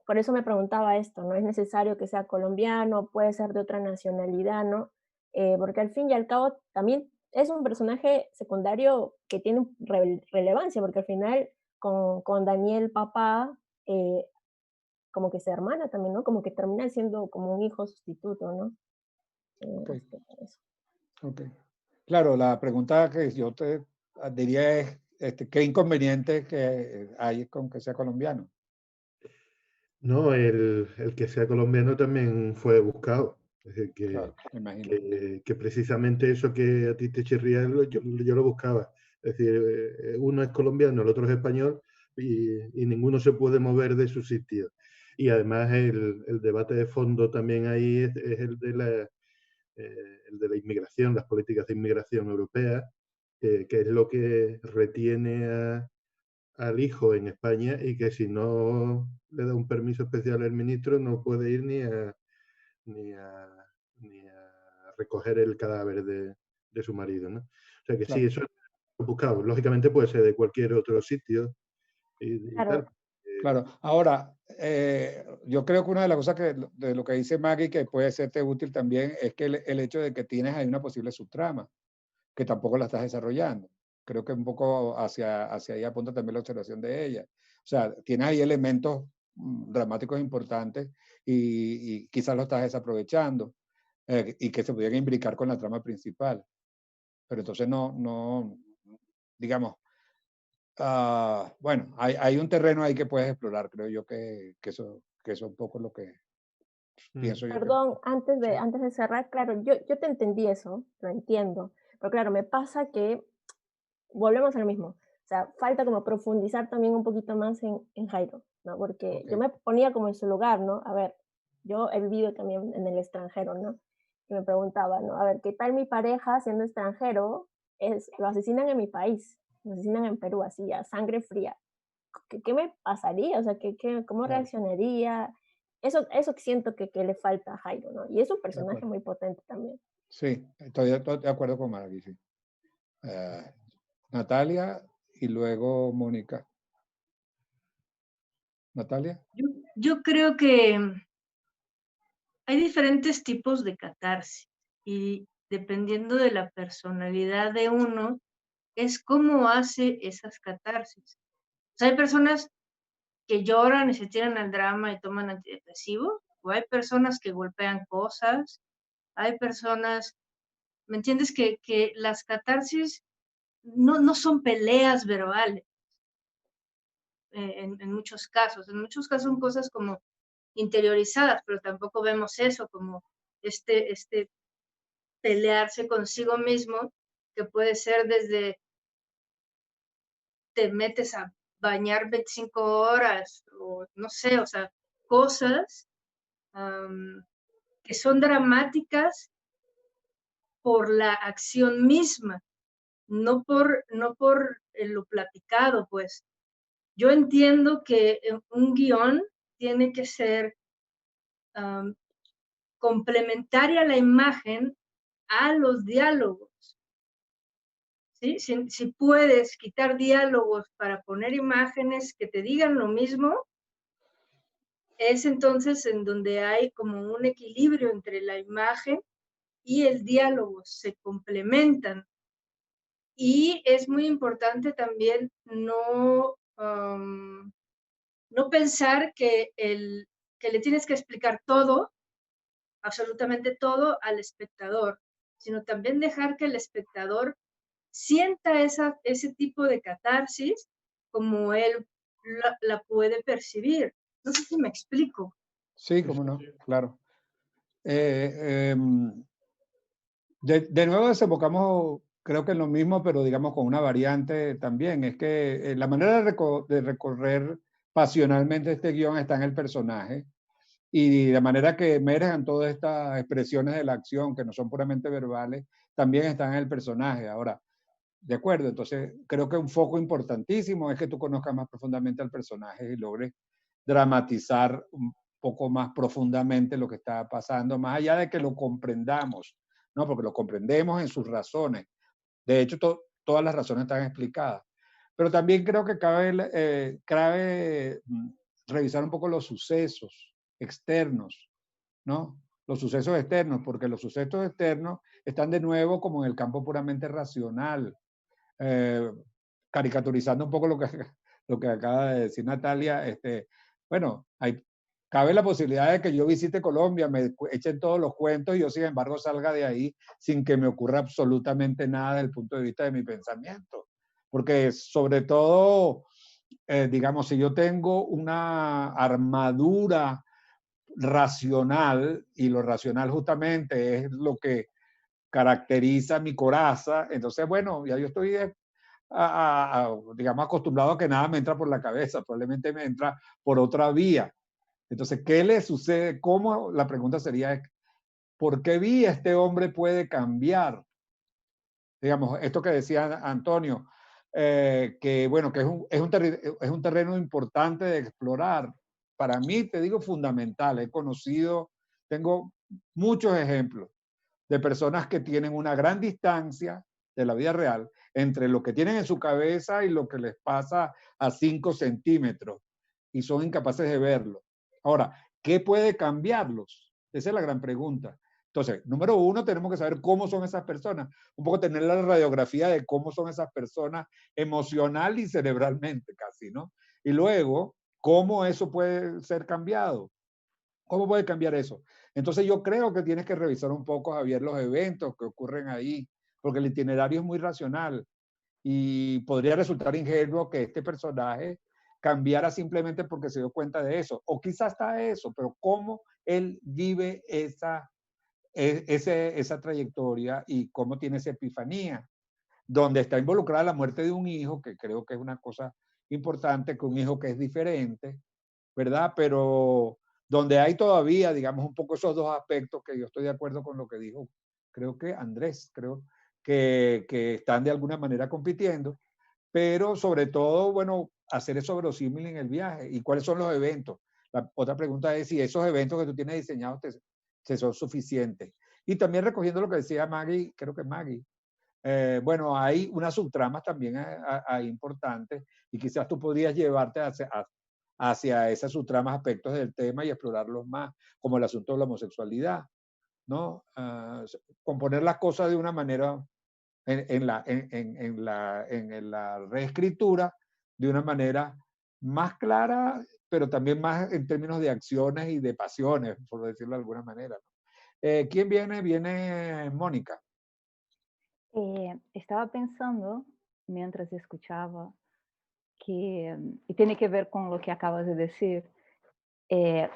por eso me preguntaba esto, ¿no? Es necesario que sea colombiano, puede ser de otra nacionalidad, ¿no? Porque al fin y al cabo también es un personaje secundario que tiene relevancia, porque al final con Daniel papá, como que se hermana también, ¿no? Como que termina siendo como un hijo sustituto, ¿no? Okay. Okay. Claro, la pregunta que yo te diría es, ¿qué inconveniente que hay con que sea colombiano? No, el que sea colombiano también fue buscado. Es decir, Claro, me imagino. que precisamente eso que a ti te chirría, yo lo buscaba. Es decir, uno es colombiano, el otro es español y ninguno se puede mover de su sitio. Y además el debate de fondo también ahí es el de la inmigración, las políticas de inmigración europeas, que es lo que retiene al hijo en España y que si no le da un permiso especial al ministro no puede ir ni a recoger el cadáver de su marido, ¿no? O sea que sí, Claro. eso es buscado. Lógicamente puede ser de cualquier otro sitio y Claro. tal. Claro. Ahora, yo creo que una de las cosas de lo que dice Maggie que puede serte útil también es que el hecho de que tienes ahí una posible subtrama, que tampoco la estás desarrollando. Creo que un poco hacia ahí apunta también la observación de ella. O sea, tienes ahí elementos dramáticos importantes y quizás lo estás desaprovechando y que se pudieran imbricar con la trama principal. Pero entonces digamos, bueno, hay un terreno ahí que puedes explorar, creo yo que eso es un poco lo que pienso yo. Perdón, antes de cerrar, claro, yo te entendí eso, lo entiendo, pero claro, me pasa que volvemos a lo mismo, o sea, falta como profundizar también un poquito más en Jairo, ¿no? Porque yo me ponía como en su lugar, ¿no? A ver, yo he vivido también en el extranjero, ¿no? Y me preguntaba, ¿no? A ver, ¿qué tal mi pareja siendo extranjero? Lo asesinan en mi país, lo asesinan en Perú, así a sangre fría. ¿Qué me pasaría? O sea, ¿cómo Claro. reaccionaría? Eso siento que le falta a Jairo, ¿no? Y es un personaje muy potente también. Sí, estoy de acuerdo con Maggie, sí. Natalia y luego Mónica. Natalia. Yo creo que hay diferentes tipos de catarsis y dependiendo de la personalidad de uno, es cómo hace esas catarsis. O sea, hay personas que lloran y se tiran al drama y toman antidepresivos, o hay personas que golpean cosas, hay personas, ¿me entiendes? Que las catarsis no son peleas verbales en muchos casos. En muchos casos son cosas como interiorizadas, pero tampoco vemos eso como este pelearse consigo mismo, que puede ser desde te metes a bañar 25 horas, o no sé, o sea, cosas que son dramáticas por la acción misma, no por lo platicado, pues. Yo entiendo que un guión tiene que ser complementaria a la imagen a los diálogos. ¿Sí? Si puedes quitar diálogos para poner imágenes que te digan lo mismo, es entonces en donde hay como un equilibrio entre la imagen y el diálogo, se complementan. Y es muy importante también no pensar que le tienes que explicar todo, absolutamente todo, al espectador, sino también dejar que el espectador sienta ese tipo de catarsis como él la puede percibir. No sé si me explico. Sí, cómo no, claro. De nuevo desembocamos, creo que en lo mismo, pero digamos con una variante también. Es que la manera de recorrer pasionalmente este guión está en el personaje y de manera que emerjan todas estas expresiones de la acción que no son puramente verbales, también están en el personaje. Ahora, de acuerdo, entonces creo que un foco importantísimo es que tú conozcas más profundamente al personaje y logres dramatizar un poco más profundamente lo que está pasando, más allá de que lo comprendamos, ¿no? Porque lo comprendemos en sus razones. De hecho, todas las razones están explicadas. Pero también creo que cabe revisar un poco los sucesos externos, ¿no? Los sucesos externos, porque los sucesos externos están de nuevo como en el campo puramente racional, caricaturizando un poco lo que acaba de decir Natalia. Bueno, cabe la posibilidad de que yo visite Colombia, me echen todos los cuentos y yo, sin embargo, salga de ahí sin que me ocurra absolutamente nada desde el punto de vista de mi pensamiento. Porque sobre todo, digamos, si yo tengo una armadura racional, y lo racional justamente es lo que caracteriza mi coraza. Entonces, bueno, ya yo estoy, digamos, acostumbrado a que nada me entra por la cabeza, probablemente me entra por otra vía. Entonces, ¿qué le sucede? ¿Cómo? La pregunta sería, ¿por qué vía este hombre puede cambiar? Digamos, esto que decía Antonio, que bueno, que es un terreno importante de explorar. Para mí, te digo, fundamental. He conocido, tengo muchos ejemplos de personas que tienen una gran distancia de la vida real entre lo que tienen en su cabeza y lo que les pasa a 5 centímetros y son incapaces de verlo. Ahora, ¿qué puede cambiarlos? Esa es la gran pregunta. Entonces, número uno, tenemos que saber cómo son esas personas, un poco tener la radiografía de cómo son esas personas emocional y cerebralmente casi, ¿no? Y luego, ¿cómo eso puede ser cambiado? ¿Cómo puede cambiar eso? Entonces yo creo que tienes que revisar un poco, Javier, los eventos que ocurren ahí, porque el itinerario es muy racional y podría resultar ingenuo que este personaje cambiara simplemente porque se dio cuenta de eso. O quizás está eso, pero cómo él vive esa trayectoria y cómo tiene esa epifanía, donde está involucrada la muerte de un hijo, que creo que es una cosa importante, que un hijo que es diferente, ¿verdad? Pero donde hay todavía, digamos, un poco esos dos aspectos que yo estoy de acuerdo con lo que dijo, creo que Andrés, creo que están de alguna manera compitiendo, pero sobre todo, bueno, hacer eso verosímil en el viaje. ¿Y cuáles son los eventos? La otra pregunta es si esos eventos que tú tienes diseñados te son suficientes. Y también recogiendo lo que decía Maggie, creo que Maggie, bueno, hay unas subtramas también importantes y quizás tú podrías llevarte hacia esas subtramas, aspectos del tema y explorarlos más, como el asunto de la homosexualidad, ¿no? Componer las cosas de una manera, en la reescritura, de una manera más clara, pero también más en términos de acciones y de pasiones, por decirlo de alguna manera, ¿no? ¿Quién viene? Viene Mónica. Estaba pensando, mientras escuchaba, que, y tiene que ver con lo que acabas de decir,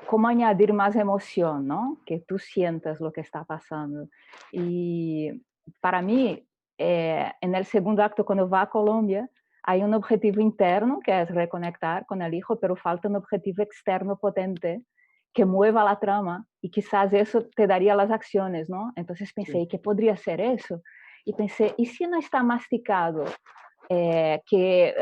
cómo añadir más emoción, ¿no? Que tú sientas lo que está pasando. Y para mí, en el segundo acto, cuando va a Colombia, hay un objetivo interno, que es reconectar con el hijo, pero falta un objetivo externo potente que mueva la trama y quizás eso te daría las acciones, ¿no? Entonces pensé, Sí. ¿qué podría ser eso? Y pensé, ¿y si no está masticado que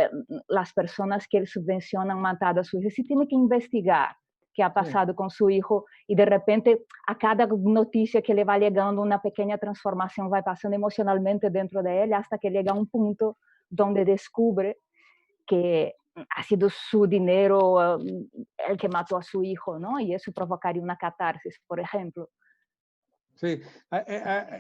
las personas que él subvenciona han matado a su hijo? Si tiene que investigar qué ha pasado con su hijo y de repente a cada noticia que le va llegando una pequeña transformación va pasando emocionalmente dentro de él hasta que llega a un punto donde descubre que ha sido su dinero el que mató a su hijo, ¿no? Y eso provocaría una catarsis, por ejemplo. Sí,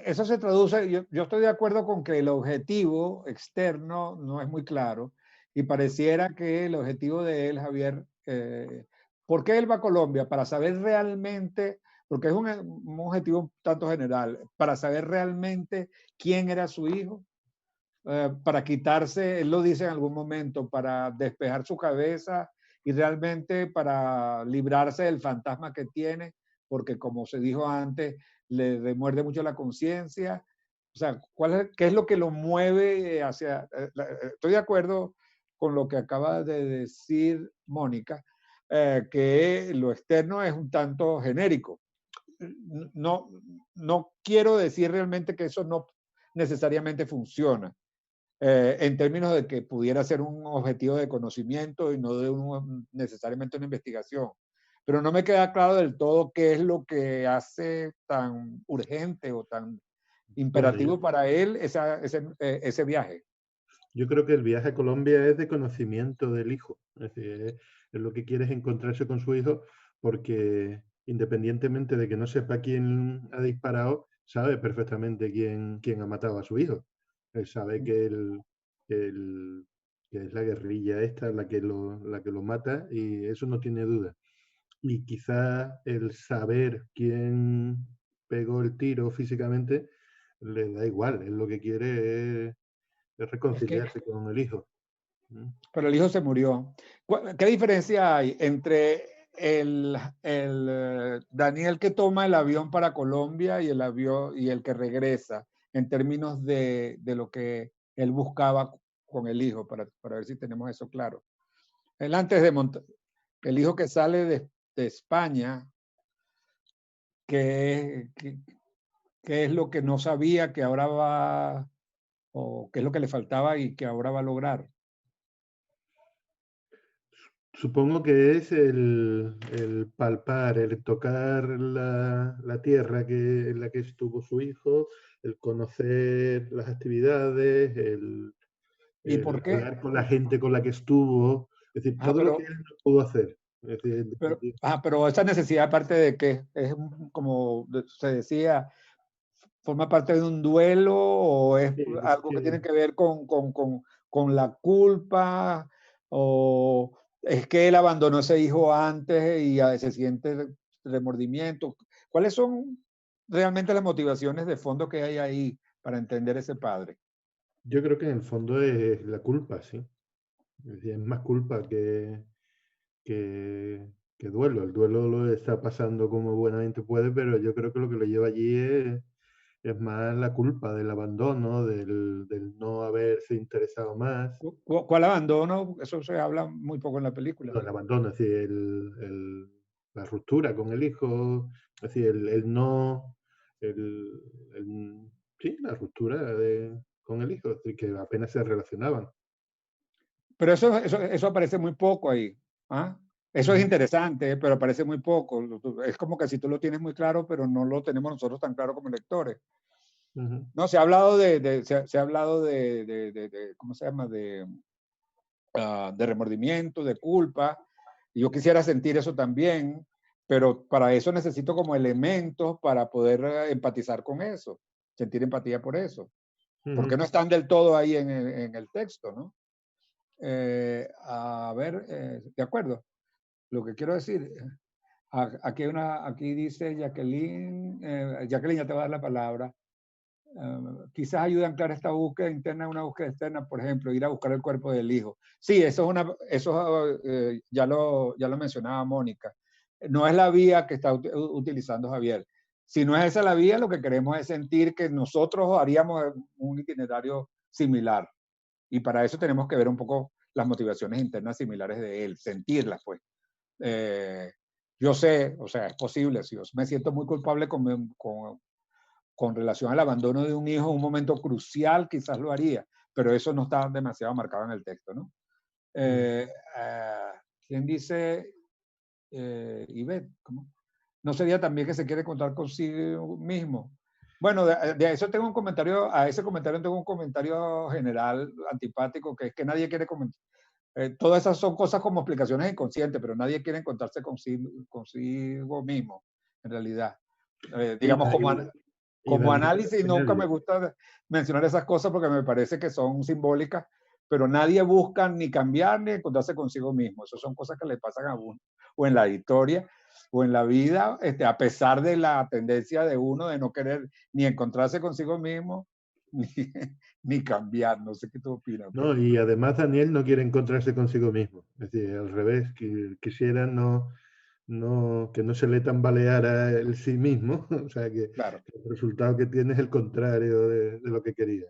eso se traduce, yo estoy de acuerdo con que el objetivo externo no es muy claro y pareciera que el objetivo de él, Javier, ¿por qué él va a Colombia? Para saber realmente, porque es un objetivo tanto general, para saber realmente quién era su hijo, para quitarse, él lo dice en algún momento, para despejar su cabeza y realmente para librarse del fantasma que tiene, porque como se dijo antes, le remuerde mucho la conciencia. O sea, ¿qué es lo que lo mueve hacia...? Estoy de acuerdo con lo que acaba de decir Mónica, que lo externo es un tanto genérico. No quiero decir realmente que eso no necesariamente funciona, en términos de que pudiera ser un objetivo de conocimiento y no de necesariamente una investigación. Pero no me queda claro del todo qué es lo que hace tan urgente o tan imperativo para él ese viaje. Yo creo que el viaje a Colombia es de conocimiento del hijo. Es decir, es lo que quiere es encontrarse con su hijo, porque independientemente de que no sepa quién ha disparado, sabe perfectamente quién ha matado a su hijo. Él sabe que es la guerrilla esta la que lo mata, y eso no tiene duda. Y quizás el saber quién pegó el tiro físicamente le da igual. Él lo que quiere es reconciliarse con el hijo. Pero el hijo se murió. ¿Qué diferencia hay entre Daniel que toma el avión para Colombia y el que regresa, en términos de lo que él buscaba con el hijo, para ver si tenemos eso claro. Él antes de montar, el hijo que sale de España, que es lo que no sabía que ahora va, o qué es lo que le faltaba y que ahora va a lograr. Supongo que es el palpar, el tocar la tierra en la que estuvo su hijo, el conocer las actividades, ¿Y el por qué? hablar con la gente con la que estuvo, es decir, todo lo que él no pudo hacer. Es decir, pero esa necesidad parte de qué, es como se decía, ¿forma parte de un duelo o es algo que tiene que ver con la culpa? ¿O es que él abandonó a ese hijo antes y se siente remordimiento? ¿Cuáles son realmente las motivaciones de fondo que hay ahí para entender ese padre? yo creo que en el fondo es la culpa, sí. Es decir, es más culpa que duelo. El duelo lo está pasando como buenamente puede, pero yo creo que lo que lo lleva allí es más la culpa del abandono, del no haberse interesado más. ¿Cuál abandono? Eso se habla muy poco en la película. No, el abandono, es decir, la ruptura con el hijo, es decir, sí, la ruptura con el hijo, es decir, que apenas se relacionaban. Pero eso aparece muy poco ahí. ¿Ah? Eso es interesante, pero aparece muy poco. Es como que si tú lo tienes muy claro, pero no lo tenemos nosotros tan claro como lectores. No, se ha hablado se ha hablado de ¿cómo se llama? De remordimiento, de culpa. Y yo quisiera sentir eso también, pero para eso necesito como elementos para poder empatizar con eso, sentir empatía por eso. Porque no están del todo ahí en el texto, ¿no? A ver, de acuerdo. Lo que quiero decir, aquí dice Jacqueline, Jacqueline ya te va a dar la palabra. Quizás ayude a anclar esta búsqueda interna a una búsqueda externa, por ejemplo, ir a buscar el cuerpo del hijo. Sí, eso ya lo mencionaba Mónica. No es la vía que está utilizando Javier. Si no es esa la vía, lo que queremos es sentir que nosotros haríamos un itinerario similar. Y para eso tenemos que ver un poco las motivaciones internas similares de él, sentirlas, pues. Yo sé, o sea, es posible, si yo me siento muy culpable con relación al abandono de un hijo en un momento crucial, quizás lo haría, pero eso no está demasiado marcado en el texto, ¿no? ¿Quién dice? Ivette, ¿cómo? ¿No sería también que se quiere contar consigo mismo? Bueno, de eso tengo un comentario, a ese comentario tengo un comentario general antipático, que es que nadie quiere comentar. Todas esas son cosas como explicaciones inconscientes, pero nadie quiere encontrarse consigo mismo, en realidad. Digamos, como análisis, nunca me gusta mencionar esas cosas porque me parece que son simbólicas, pero nadie busca ni cambiar ni encontrarse consigo mismo. Esas son cosas que le pasan a uno, o en la historia, o en la vida, a pesar de la tendencia de uno de no querer ni encontrarse consigo mismo, ni cambiar. No sé qué tú opinas. No, y además Daniel no quiere encontrarse consigo mismo. Es decir, al revés, que quisiera que no se le tambaleara el sí mismo. O sea, que el resultado que tiene es el contrario de lo que quería.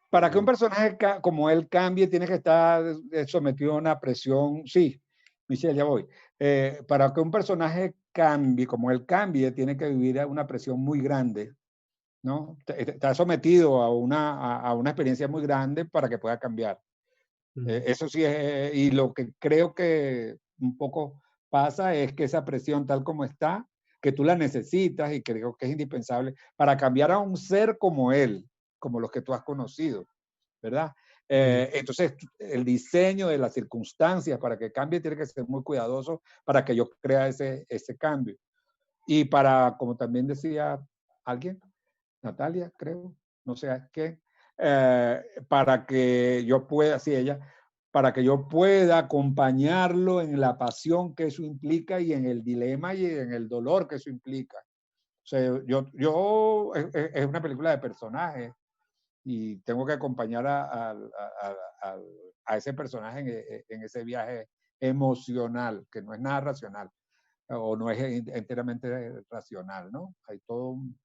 Para que un personaje como él cambie, tiene que estar sometido a una presión. Sí, Michelle, ya voy. Para que un personaje cambie, como él cambie, tiene que vivir a una presión muy grande, ¿no? Está sometido a una experiencia muy grande para que pueda cambiar. Eso sí es, y lo que creo que un poco pasa es que esa presión tal como está, que tú la necesitas y creo que es indispensable para cambiar a un ser como él, como los que tú has conocido, ¿verdad? Entonces, el diseño de las circunstancias para que cambie tiene que ser muy cuidadoso para que yo crea ese cambio. Y para, como también decía alguien, Natalia, creo, no sé qué, para que yo pueda, sí, ella, para que yo pueda acompañarlo en la pasión que eso implica y en el dilema y en el dolor que eso implica. O sea, es una película de personajes y tengo que acompañar a ese personaje en ese viaje emocional, que no es nada racional, o no es enteramente racional, ¿no? Hay todo un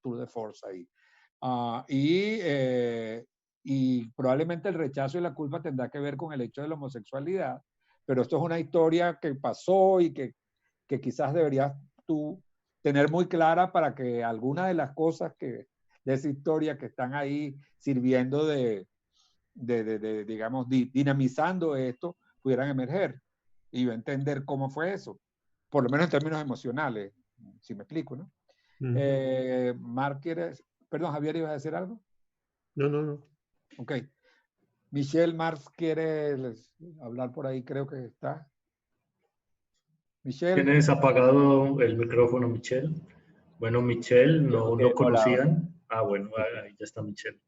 tour de force ahí. Y probablemente el rechazo y la culpa tendrá que ver con el hecho de la homosexualidad, pero esto es una historia que pasó y que quizás deberías tú tener muy clara para que algunas de las cosas de esa historia que están ahí sirviendo digamos, dinamizando esto, pudieran emerger y yo entender cómo fue eso, por lo menos en términos emocionales, si me explico, ¿no? Marc, perdón, Javier, ¿ibas a decir algo? No. Ok. Michelle, Marc quiere hablar por ahí, creo que está. Michelle. ¿Tienes apagado el micrófono, Michelle? Bueno, Michelle, no conocían. Hola. Bueno, ahí ya está Michelle.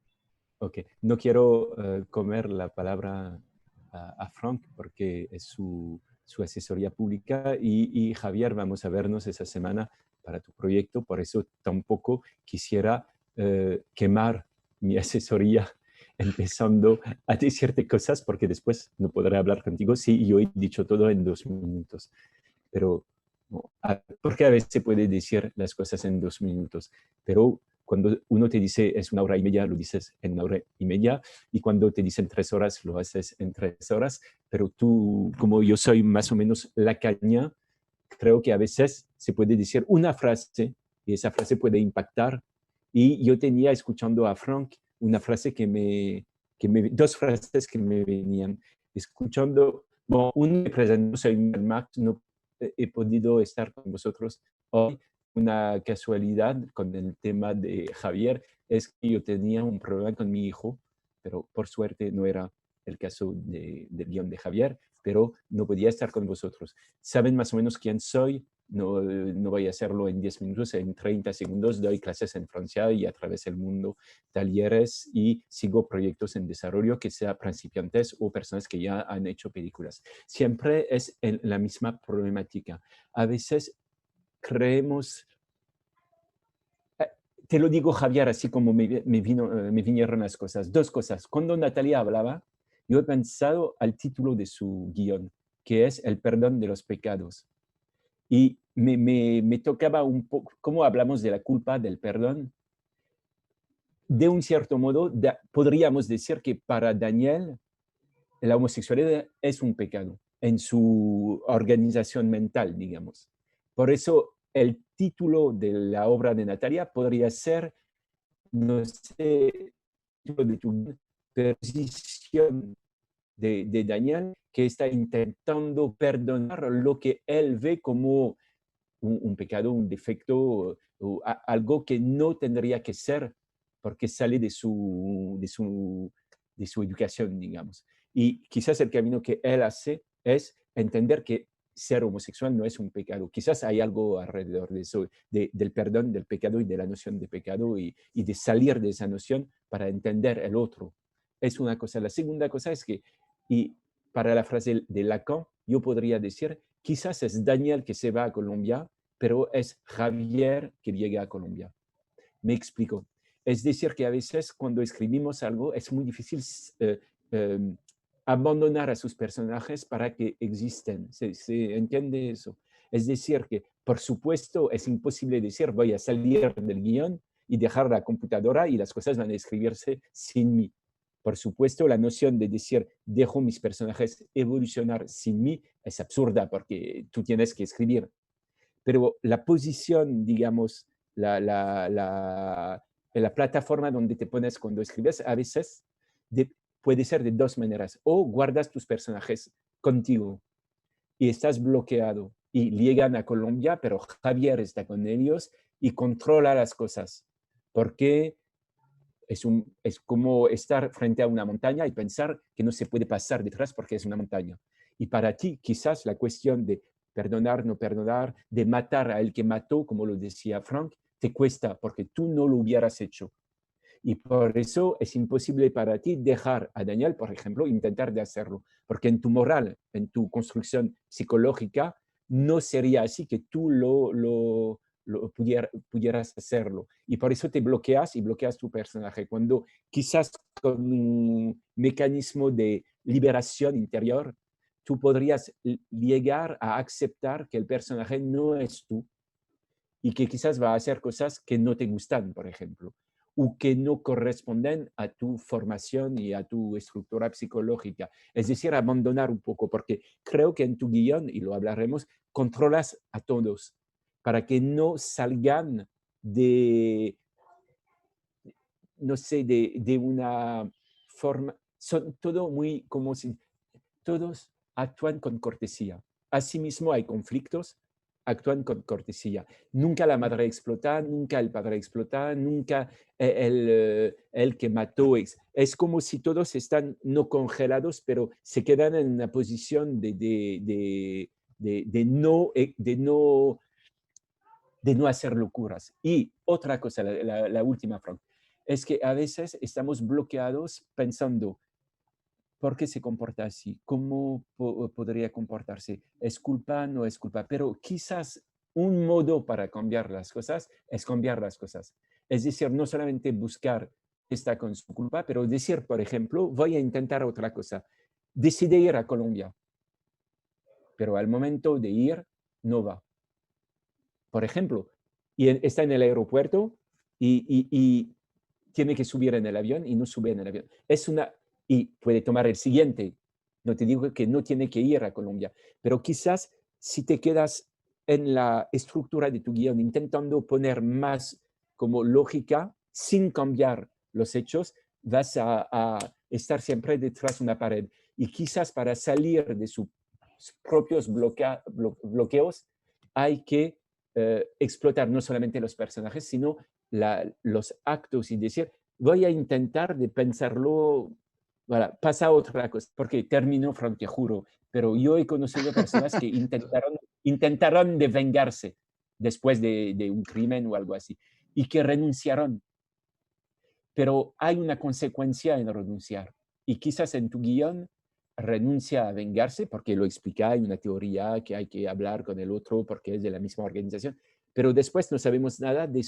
Ok, no quiero comer la palabra a Frank porque es su asesoría pública y Javier, vamos a vernos esa semana para tu proyecto, por eso tampoco quisiera quemar mi asesoría empezando a decirte cosas porque después no podré hablar contigo si yo he dicho todo en 2 minutos. Pero, no, porque a veces se puede decir las cosas en 2 minutos, pero cuando uno te dice es 1 hora y media, lo dices en 1 hora y media, y cuando te dicen 3 horas, lo haces en 3 horas, pero tú, como yo soy más o menos la caña, creo que a veces se puede decir una frase, y esa frase puede impactar, y yo tenía, escuchando a Frank, una frase dos frases que me venían, escuchando, bueno, uno me presentó, soy Marc, no he podido estar con vosotros hoy. Una casualidad con el tema de Javier es que yo tenía un problema con mi hijo, pero por suerte no era el caso del guión de Javier, pero no podía estar con vosotros. Saben más o menos quién soy, no voy a hacerlo en 10 minutos, en 30 segundos doy clases en Francia y a través del mundo, talleres y sigo proyectos en desarrollo, que sea principiantes o personas que ya han hecho películas. Siempre es la misma problemática. A veces creemos, te lo digo Javier, así como me vinieron las cosas, 2 cosas. Cuando Natalia hablaba, yo he pensado al título de su guión, que es El perdón de los pecados. Y me tocaba un poco, ¿cómo hablamos de la culpa, del perdón? De un cierto modo, podríamos decir que para Daniel, la homosexualidad es un pecado en su organización mental, digamos. Por eso el título de la obra de Natalia podría ser, no sé, de tu posición de Daniel, que está intentando perdonar lo que él ve como un pecado, un defecto, o algo que no tendría que ser, porque sale de su educación, digamos. Y quizás el camino que él hace es entender que ser homosexual no es un pecado. Quizás hay algo alrededor de eso, del perdón, del pecado y de la noción de pecado y de salir de esa noción para entender el otro. Es una cosa. La segunda cosa es que, y para la frase de Lacan, yo podría decir, quizás es Daniel que se va a Colombia, pero es Javier que llega a Colombia. Me explico. Es decir, que a veces cuando escribimos algo es muy difícil abandonar a sus personajes para que existen. ¿Se entiende eso? Es decir, que por supuesto es imposible decir voy a salir del guión y dejar la computadora y las cosas van a escribirse sin mí. Por supuesto, la noción de decir dejo mis personajes evolucionar sin mí es absurda porque tú tienes que escribir. Pero la posición, digamos, la plataforma donde te pones cuando escribes, a veces puede ser de 2 maneras. O guardas tus personajes contigo y estás bloqueado y llegan a Colombia, pero Javier está con ellos y controla las cosas. Porque es como estar frente a una montaña y pensar que no se puede pasar detrás porque es una montaña. Y para ti, quizás la cuestión de perdonar, no perdonar, de matar a el que mató, como lo decía Frank, te cuesta porque tú no lo hubieras hecho. Y por eso es imposible para ti dejar a Daniel, por ejemplo, intentar de hacerlo. Porque en tu moral, en tu construcción psicológica, no sería así que tú pudieras hacerlo. Y por eso te bloqueas y bloqueas tu personaje. Cuando quizás con un mecanismo de liberación interior, tú podrías llegar a aceptar que el personaje no es tú y que quizás va a hacer cosas que no te gustan, por ejemplo, o que no corresponden a tu formación y a tu estructura psicológica. Es decir, abandonar un poco, porque creo que en tu guión, y lo hablaremos, controlas a todos para que no salgan de, no sé, de una forma, son todo muy como si todos actúan con cortesía. Asimismo hay conflictos, actúan con cortesía. Nunca la madre explota, nunca el padre explota, nunca el que mató. Es como si todos están no congelados, pero se quedan en una posición de no hacer locuras. Y otra cosa, la última, Frank, es que a veces estamos bloqueados pensando, ¿por qué se comporta así? ¿Cómo podría comportarse? ¿Es culpa? ¿No es culpa? Pero quizás un modo para cambiar las cosas es cambiar las cosas. Es decir, no solamente buscar está con su culpa, pero decir, por ejemplo, voy a intentar otra cosa. Decide ir a Colombia, pero al momento de ir, no va. Por ejemplo, y está en el aeropuerto y tiene que subir en el avión y no sube en el avión. Y puede tomar el siguiente. No te digo que no tiene que ir a Colombia, pero quizás si te quedas en la estructura de tu guión intentando poner más como lógica sin cambiar los hechos, vas a estar siempre detrás de una pared. Y quizás para salir de sus propios bloqueos hay que explotar no solamente los personajes, sino los actos y decir, voy a intentar de pensarlo. Voilà, pasa otra cosa, porque termino, Frank, te juro, pero yo he conocido personas que intentaron de vengarse después de un crimen o algo así, y que renunciaron. Pero hay una consecuencia en renunciar, y quizás en tu guión renuncia a vengarse, porque lo explica, hay una teoría que hay que hablar con el otro porque es de la misma organización, pero después no sabemos nada de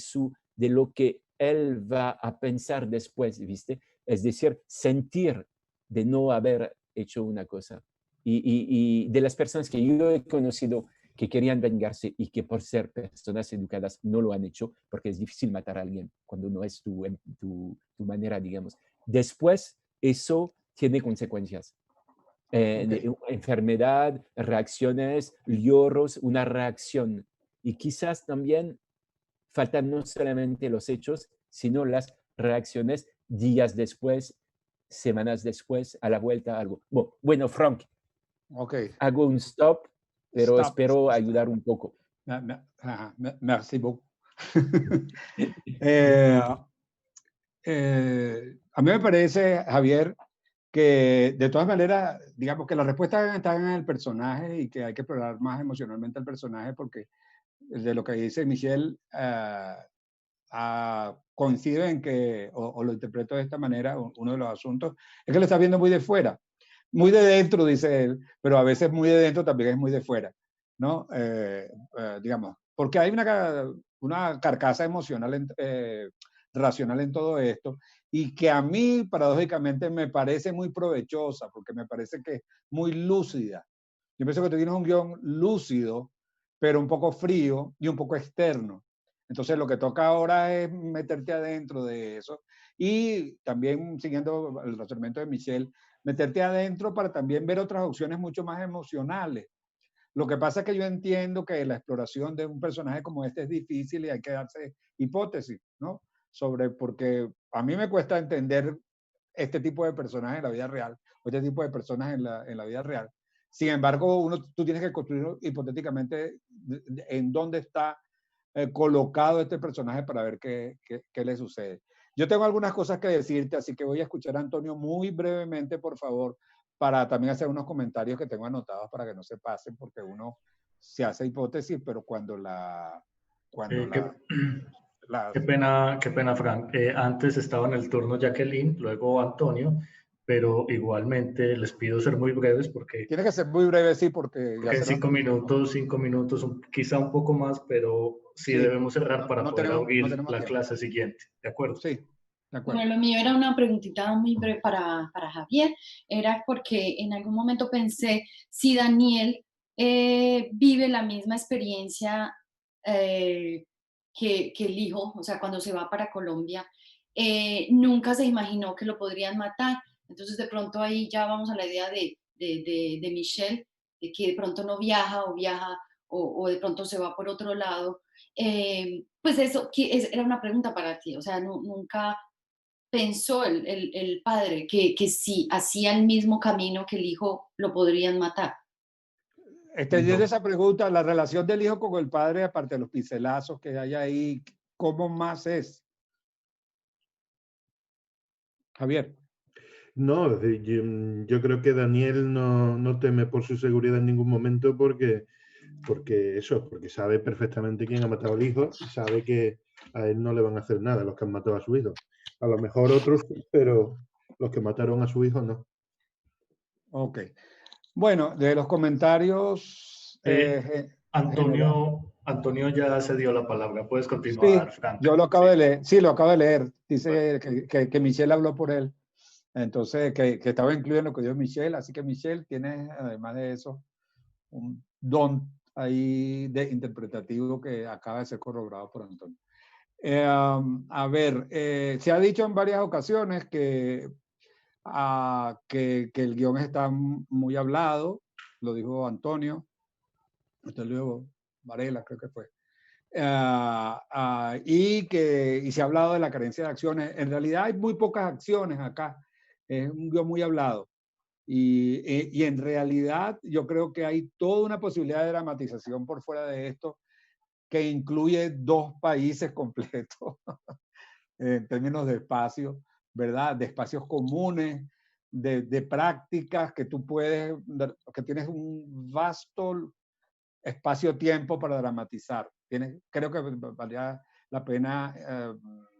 lo que él va a pensar después, ¿viste? Es decir, sentir de no haber hecho una cosa. Y de las personas que yo he conocido que querían vengarse y que por ser personas educadas no lo han hecho, porque es difícil matar a alguien cuando no es tu manera, digamos. Después, eso tiene consecuencias. Enfermedad, reacciones, lloros, una reacción. Y quizás también faltan no solamente los hechos, sino las reacciones días después, semanas después, a la vuelta, algo. Bueno, Frank, hago un stop, pero espero ayudar un poco. Merci beaucoup. A mí me parece, Javier, que de todas maneras, digamos que la respuesta está en el personaje y que hay que explorar más emocionalmente al personaje, porque de lo que dice Michel, coincido en que, o lo interpreto de esta manera, uno de los asuntos, es que lo está viendo muy de fuera, muy de dentro, dice él, pero a veces muy de dentro también es muy de fuera, ¿no? Digamos, porque hay una carcasa emocional, racional en todo esto, y que a mí, paradójicamente, me parece muy provechosa, porque me parece que es muy lúcida. Yo pienso que tú tienes un guión lúcido, pero un poco frío y un poco externo. Entonces lo que toca ahora es meterte adentro de eso y también, siguiendo el razonamiento de Michel, meterte adentro para también ver otras opciones mucho más emocionales. Lo que pasa es que yo entiendo que la exploración de un personaje como este es difícil y hay que darse hipótesis, ¿no? Porque a mí me cuesta entender este tipo de personajes en la vida real, o este tipo de personas en la vida real. Sin embargo, tú tienes que construir hipotéticamente en dónde está colocado este personaje para ver qué le sucede. Yo tengo algunas cosas que decirte, así que voy a escuchar a Antonio muy brevemente, por favor, para también hacer unos comentarios que tengo anotados para que no se pasen, porque uno se hace hipótesis, pero cuando qué pena, Frank. Antes estaba en el turno Jacqueline, luego Antonio, pero igualmente les pido ser muy breves porque... Tiene que ser muy breve, sí, porque... Ya 5 minutos, quizá un poco más, pero sí debemos cerrar para poder abrir la clase siguiente. ¿De acuerdo? Sí. Bueno, lo mío era una preguntita muy breve para Javier. Era porque en algún momento pensé si Daniel vive la misma experiencia que el hijo, o sea, cuando se va para Colombia, nunca se imaginó que lo podrían matar. Entonces, de pronto ahí ya vamos a la idea de Michelle, de que de pronto no viaja o viaja o de pronto se va por otro lado. Pues eso era una pregunta para ti, o sea, nunca pensó el padre que si hacía el mismo camino que el hijo lo podrían matar. Extendiendo esa pregunta, la relación del hijo con el padre, aparte de los pincelazos que hay ahí, ¿cómo más es? Javier. No, yo creo que Daniel no teme por su seguridad en ningún momento porque sabe perfectamente quién ha matado al hijo y sabe que a él no le van a hacer nada los que han matado a su hijo. A lo mejor otros, pero los que mataron a su hijo no. Ok. Bueno, de los comentarios... Antonio ya se dio la palabra. Puedes continuar, Sí, Frank. yo lo acabo de leer. Sí, lo acabo de leer. Dice que Michelle habló por él. Entonces, que estaba incluido en lo que dio Michelle. Así que Michelle tiene, además de eso, un don ahí de interpretativo que acaba de ser corroborado por Antonio. A ver, se ha dicho en varias ocasiones que el guión está muy hablado. Lo dijo Antonio. Hasta luego, Varela, creo que fue. Y se ha hablado de la carencia de acciones. En realidad hay muy pocas acciones acá. Es un guión muy hablado. Y en realidad yo creo que hay toda una posibilidad de dramatización por fuera de esto que incluye 2 países completos en términos de espacio, ¿verdad? De espacios comunes, de prácticas que tú puedes, que tienes un vasto espacio-tiempo para dramatizar. Creo que valía la pena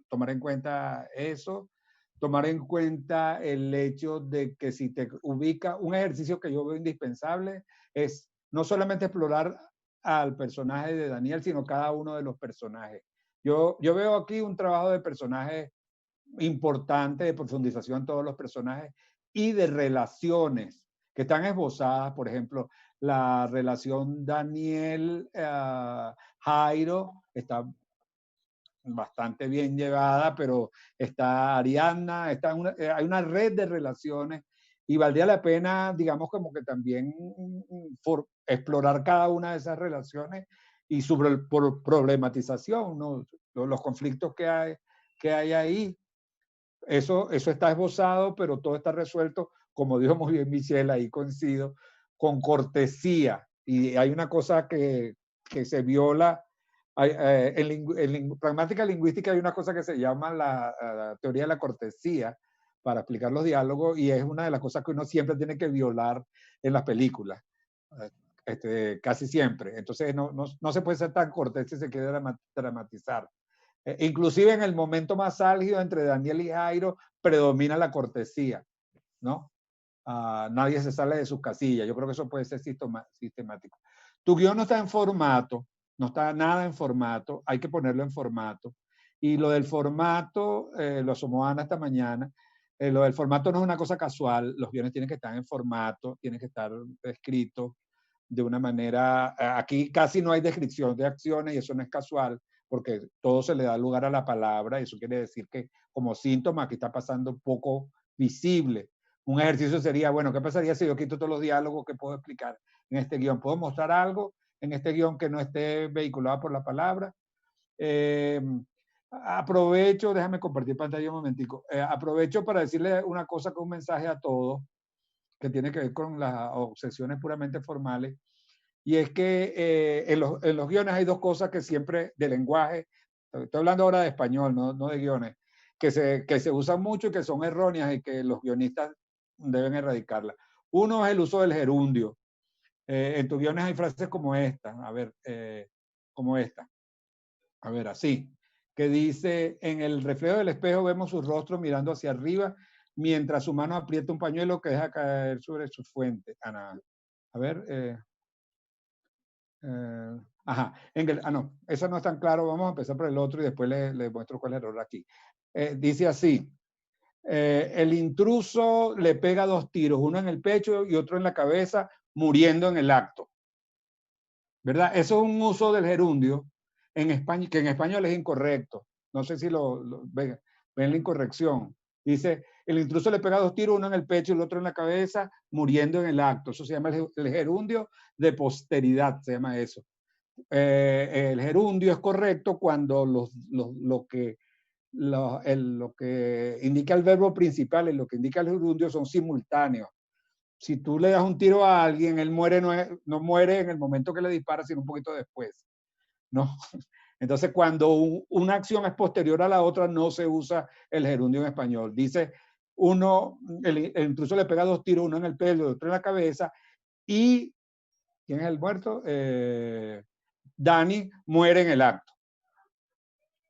tomar en cuenta eso, tomar en cuenta el hecho de que si te ubica, un ejercicio que yo veo indispensable es no solamente explorar al personaje de Daniel, sino cada uno de los personajes. Yo veo aquí un trabajo de personajes importante, de profundización en todos los personajes y de relaciones que están esbozadas, por ejemplo, la relación Daniel-Jairo está bastante bien llevada, pero está Ariadna, hay una red de relaciones y valdría la pena, digamos, como que también explorar cada una de esas relaciones y su problematización, ¿no? Los conflictos que hay ahí. Eso está esbozado, pero todo está resuelto, como dijo muy bien Michelle, ahí coincido, con cortesía. Y hay una cosa que se viola. En pragmática lingüística hay una cosa que se llama la teoría de la cortesía para explicar los diálogos y es una de las cosas que uno siempre tiene que violar en las películas, casi siempre. Entonces no se puede ser tan cortés si se quiere dramatizar. Inclusive en el momento más álgido entre Daniel y Jairo predomina la cortesía, ¿no? Nadie se sale de sus casillas. Yo creo que eso puede ser sistemático. Tu guión no está en formato, no está nada en formato, hay que ponerlo en formato. Y lo del formato, lo asomó Ana esta mañana, lo del formato no es una cosa casual, los guiones tienen que estar en formato, tienen que estar escritos de una manera, aquí casi no hay descripción de acciones y eso no es casual, porque todo se le da lugar a la palabra y eso quiere decir que como síntoma aquí está pasando poco visible. Un ejercicio sería, bueno, ¿qué pasaría si yo quito todos los diálogos que puedo explicar en este guión? ¿Puedo mostrar algo en este guión que no esté vehiculado por la palabra? Aprovecho, déjame compartir pantalla un momentico, aprovecho para decirle una cosa con un mensaje a todos que tiene que ver con las obsesiones puramente formales. Y es que en los guiones hay 2 cosas que siempre de lenguaje, estoy hablando ahora de español, no de guiones, que se usan mucho y que son erróneas y que los guionistas deben erradicarlas. Uno es el uso del gerundio. En tus guiones hay frases como esta, a ver, así, que dice, en el reflejo del espejo vemos su rostro mirando hacia arriba mientras su mano aprieta un pañuelo que deja caer sobre su fuente. Ana, a ver, ajá, no, eso no es tan claro. Vamos a empezar por el otro y después les muestro cuál es el error aquí. dice así, el intruso le pega 2 tiros, uno en el pecho y otro en la cabeza, muriendo en el acto. ¿Verdad? Eso es un uso del gerundio en España, que en español es incorrecto. No sé si ven la incorrección. Dice, el intruso le pega 2 tiros, uno en el pecho y el otro en la cabeza, muriendo en el acto. Eso se llama el gerundio de posteridad, se llama eso. El gerundio es correcto cuando lo que indica el verbo principal y lo que indica el gerundio son simultáneos. Si tú le das un tiro a alguien, él muere, no muere en el momento que le dispara, sino un poquito después, ¿no? Entonces, cuando una acción es posterior a la otra, no se usa el gerundio en español. Dice, el intruso le pega 2 tiros, uno en el pelo y otro en la cabeza, y ¿quién es el muerto? Dani muere en el acto.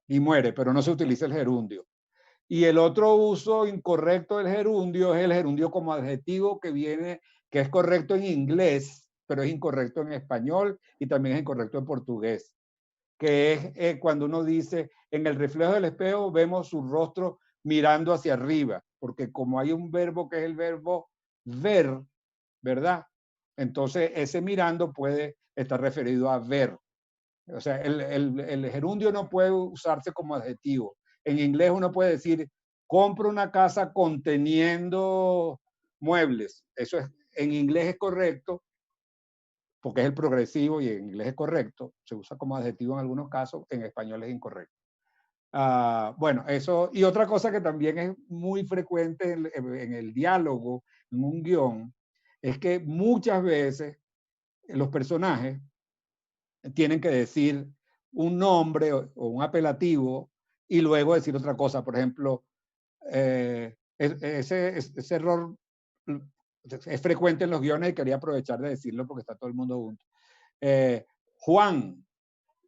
Y muere, pero no se utiliza el gerundio. Y el otro uso incorrecto del gerundio es el gerundio como adjetivo que es correcto en inglés, pero es incorrecto en español y también es incorrecto en portugués. Que es cuando uno dice, en el reflejo del espejo vemos su rostro mirando hacia arriba, porque como hay un verbo que es el verbo ver, ¿verdad? Entonces ese mirando puede estar referido a ver. O sea, el gerundio no puede usarse como adjetivo. En inglés uno puede decir, compro una casa conteniendo muebles. Eso en inglés es correcto, porque es el progresivo y en inglés es correcto. Se usa como adjetivo en algunos casos, en español es incorrecto. Bueno, eso. Y otra cosa que también es muy frecuente en el diálogo, en un guión, es que muchas veces los personajes tienen que decir un nombre o un apelativo y luego decir otra cosa. Por ejemplo, ese error es frecuente en los guiones y quería aprovechar de decirlo porque está todo el mundo junto. Juan,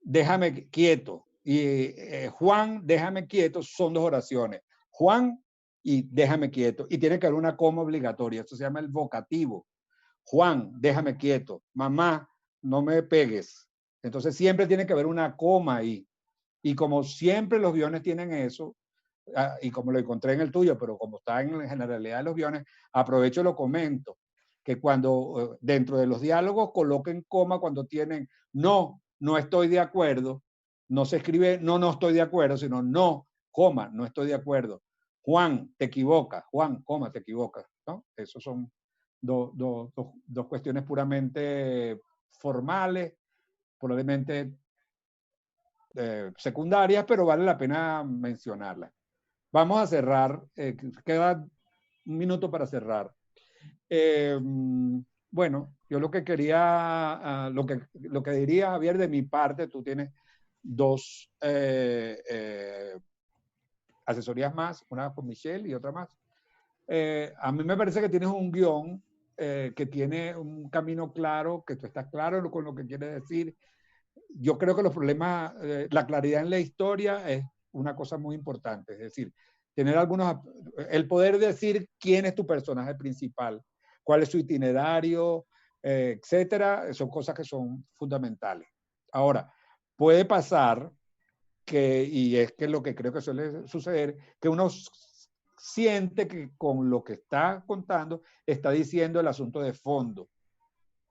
déjame quieto. Y Juan, déjame quieto son 2 oraciones. Juan y déjame quieto. Y tiene que haber una coma obligatoria. Esto se llama el vocativo. Juan, déjame quieto. Mamá, no me pegues. Entonces siempre tiene que haber una coma ahí. Y como siempre los guiones tienen eso, y como lo encontré en el tuyo, pero como está en la generalidad de los guiones, aprovecho y lo comento, que cuando dentro de los diálogos coloquen coma cuando tienen no estoy de acuerdo, no se escribe no estoy de acuerdo, sino no, coma, no estoy de acuerdo. Juan, te equivocas. Juan, coma, te equivocas, ¿no? Esos son dos cuestiones puramente formales, probablemente secundarias, pero vale la pena mencionarlas. Vamos a cerrar, queda 1 minuto para cerrar. Bueno, yo lo que quería, lo que diría, Javier, de mi parte, tú tienes 2 asesorías más, una con Michelle y otra más. A mí me parece que tienes un guión que tiene un camino claro, que tú estás claro con lo que quieres decir. Yo creo que los problemas, la claridad en la historia es una cosa muy importante. Es decir, tener el poder decir quién es tu personaje principal, cuál es su itinerario, etcétera, son cosas que son fundamentales. Ahora, puede pasar y es que lo que creo que suele suceder, que uno siente que con lo que está contando está diciendo el asunto de fondo,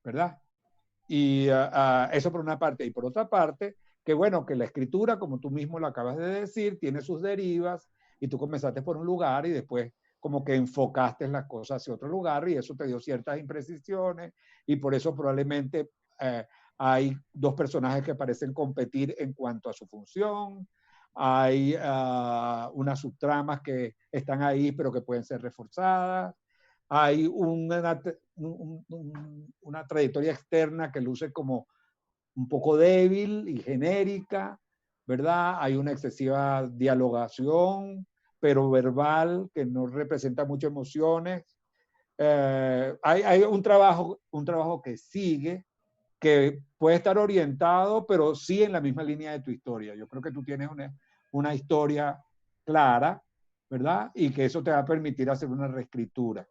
¿verdad? Y eso por una parte. Y por otra parte, que bueno, que la escritura, como tú mismo lo acabas de decir, tiene sus derivas y tú comenzaste por un lugar y después como que enfocaste las cosas hacia otro lugar y eso te dio ciertas imprecisiones y por eso probablemente hay 2 personajes que parecen competir en cuanto a su función. Hay unas subtramas que están ahí pero que pueden ser reforzadas. Hay una trayectoria externa que luce como un poco débil y genérica, ¿verdad? Hay una excesiva dialogación, pero verbal, que no representa muchas emociones. Hay un trabajo que sigue, que puede estar orientado, pero sí en la misma línea de tu historia. Yo creo que tú tienes una historia clara, ¿verdad? Y que eso te va a permitir hacer una reescritura,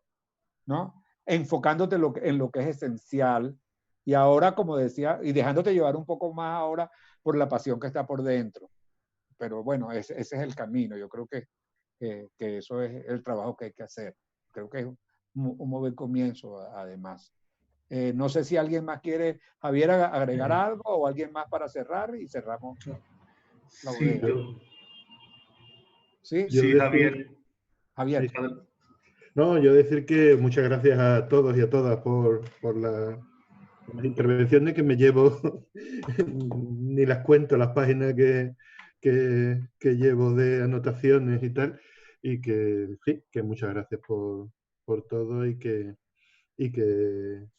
¿no? Enfocándote en lo que es esencial y ahora, como decía, y dejándote llevar un poco más ahora por la pasión que está por dentro. Pero bueno, ese es el camino. Yo creo que que eso es el trabajo que hay que hacer. Creo que es un buen comienzo, además. No sé si alguien más quiere, Javier, agregar algo o alguien más para cerrar y cerramos la bodega. Sí, Javier. Javier. Sí. No, yo decir que muchas gracias a todos y a todas por las intervenciones, que me llevo, ni las cuento, las páginas que llevo de anotaciones y tal, y que sí, que muchas gracias por todo y que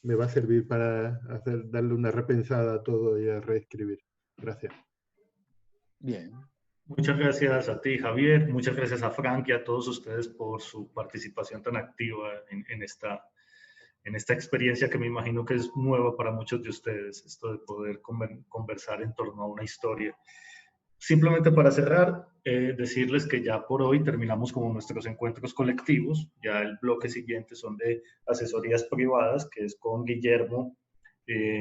me va a servir para darle una repensada a todo y a reescribir. Gracias. Bien. Muchas gracias a ti, Javier. Muchas gracias a Frank y a todos ustedes por su participación tan activa en esta experiencia que me imagino que es nueva para muchos de ustedes, esto de poder conversar en torno a una historia. Simplemente para cerrar, decirles que ya por hoy terminamos como nuestros encuentros colectivos. Ya el bloque siguiente son de asesorías privadas, que es con Guillermo,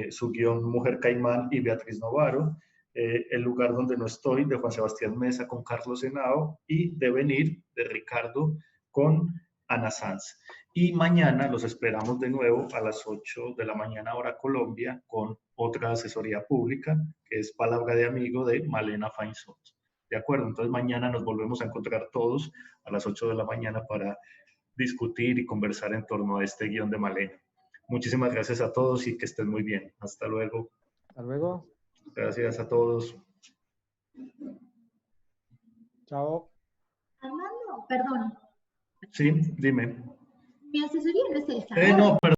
su guión Mujer Caimán, y Beatriz Novaro. El lugar donde no estoy, de Juan Sebastián Mesa con Carlos Henao, y Devenir, de Ricardo con Ana Sanz. Y mañana los esperamos de nuevo a las 8 de la mañana hora Colombia con otra asesoría pública, que es Palabra de Amigo, de Malena Feinsot. ¿De acuerdo? Entonces mañana nos volvemos a encontrar todos a las 8 de la mañana para discutir y conversar en torno a este guión de Malena. Muchísimas gracias a todos y que estén muy bien. Hasta luego. Hasta luego. Gracias a todos. Chao. Armando, perdón. Sí, dime. Mi asesoría no es esa. No, perdón.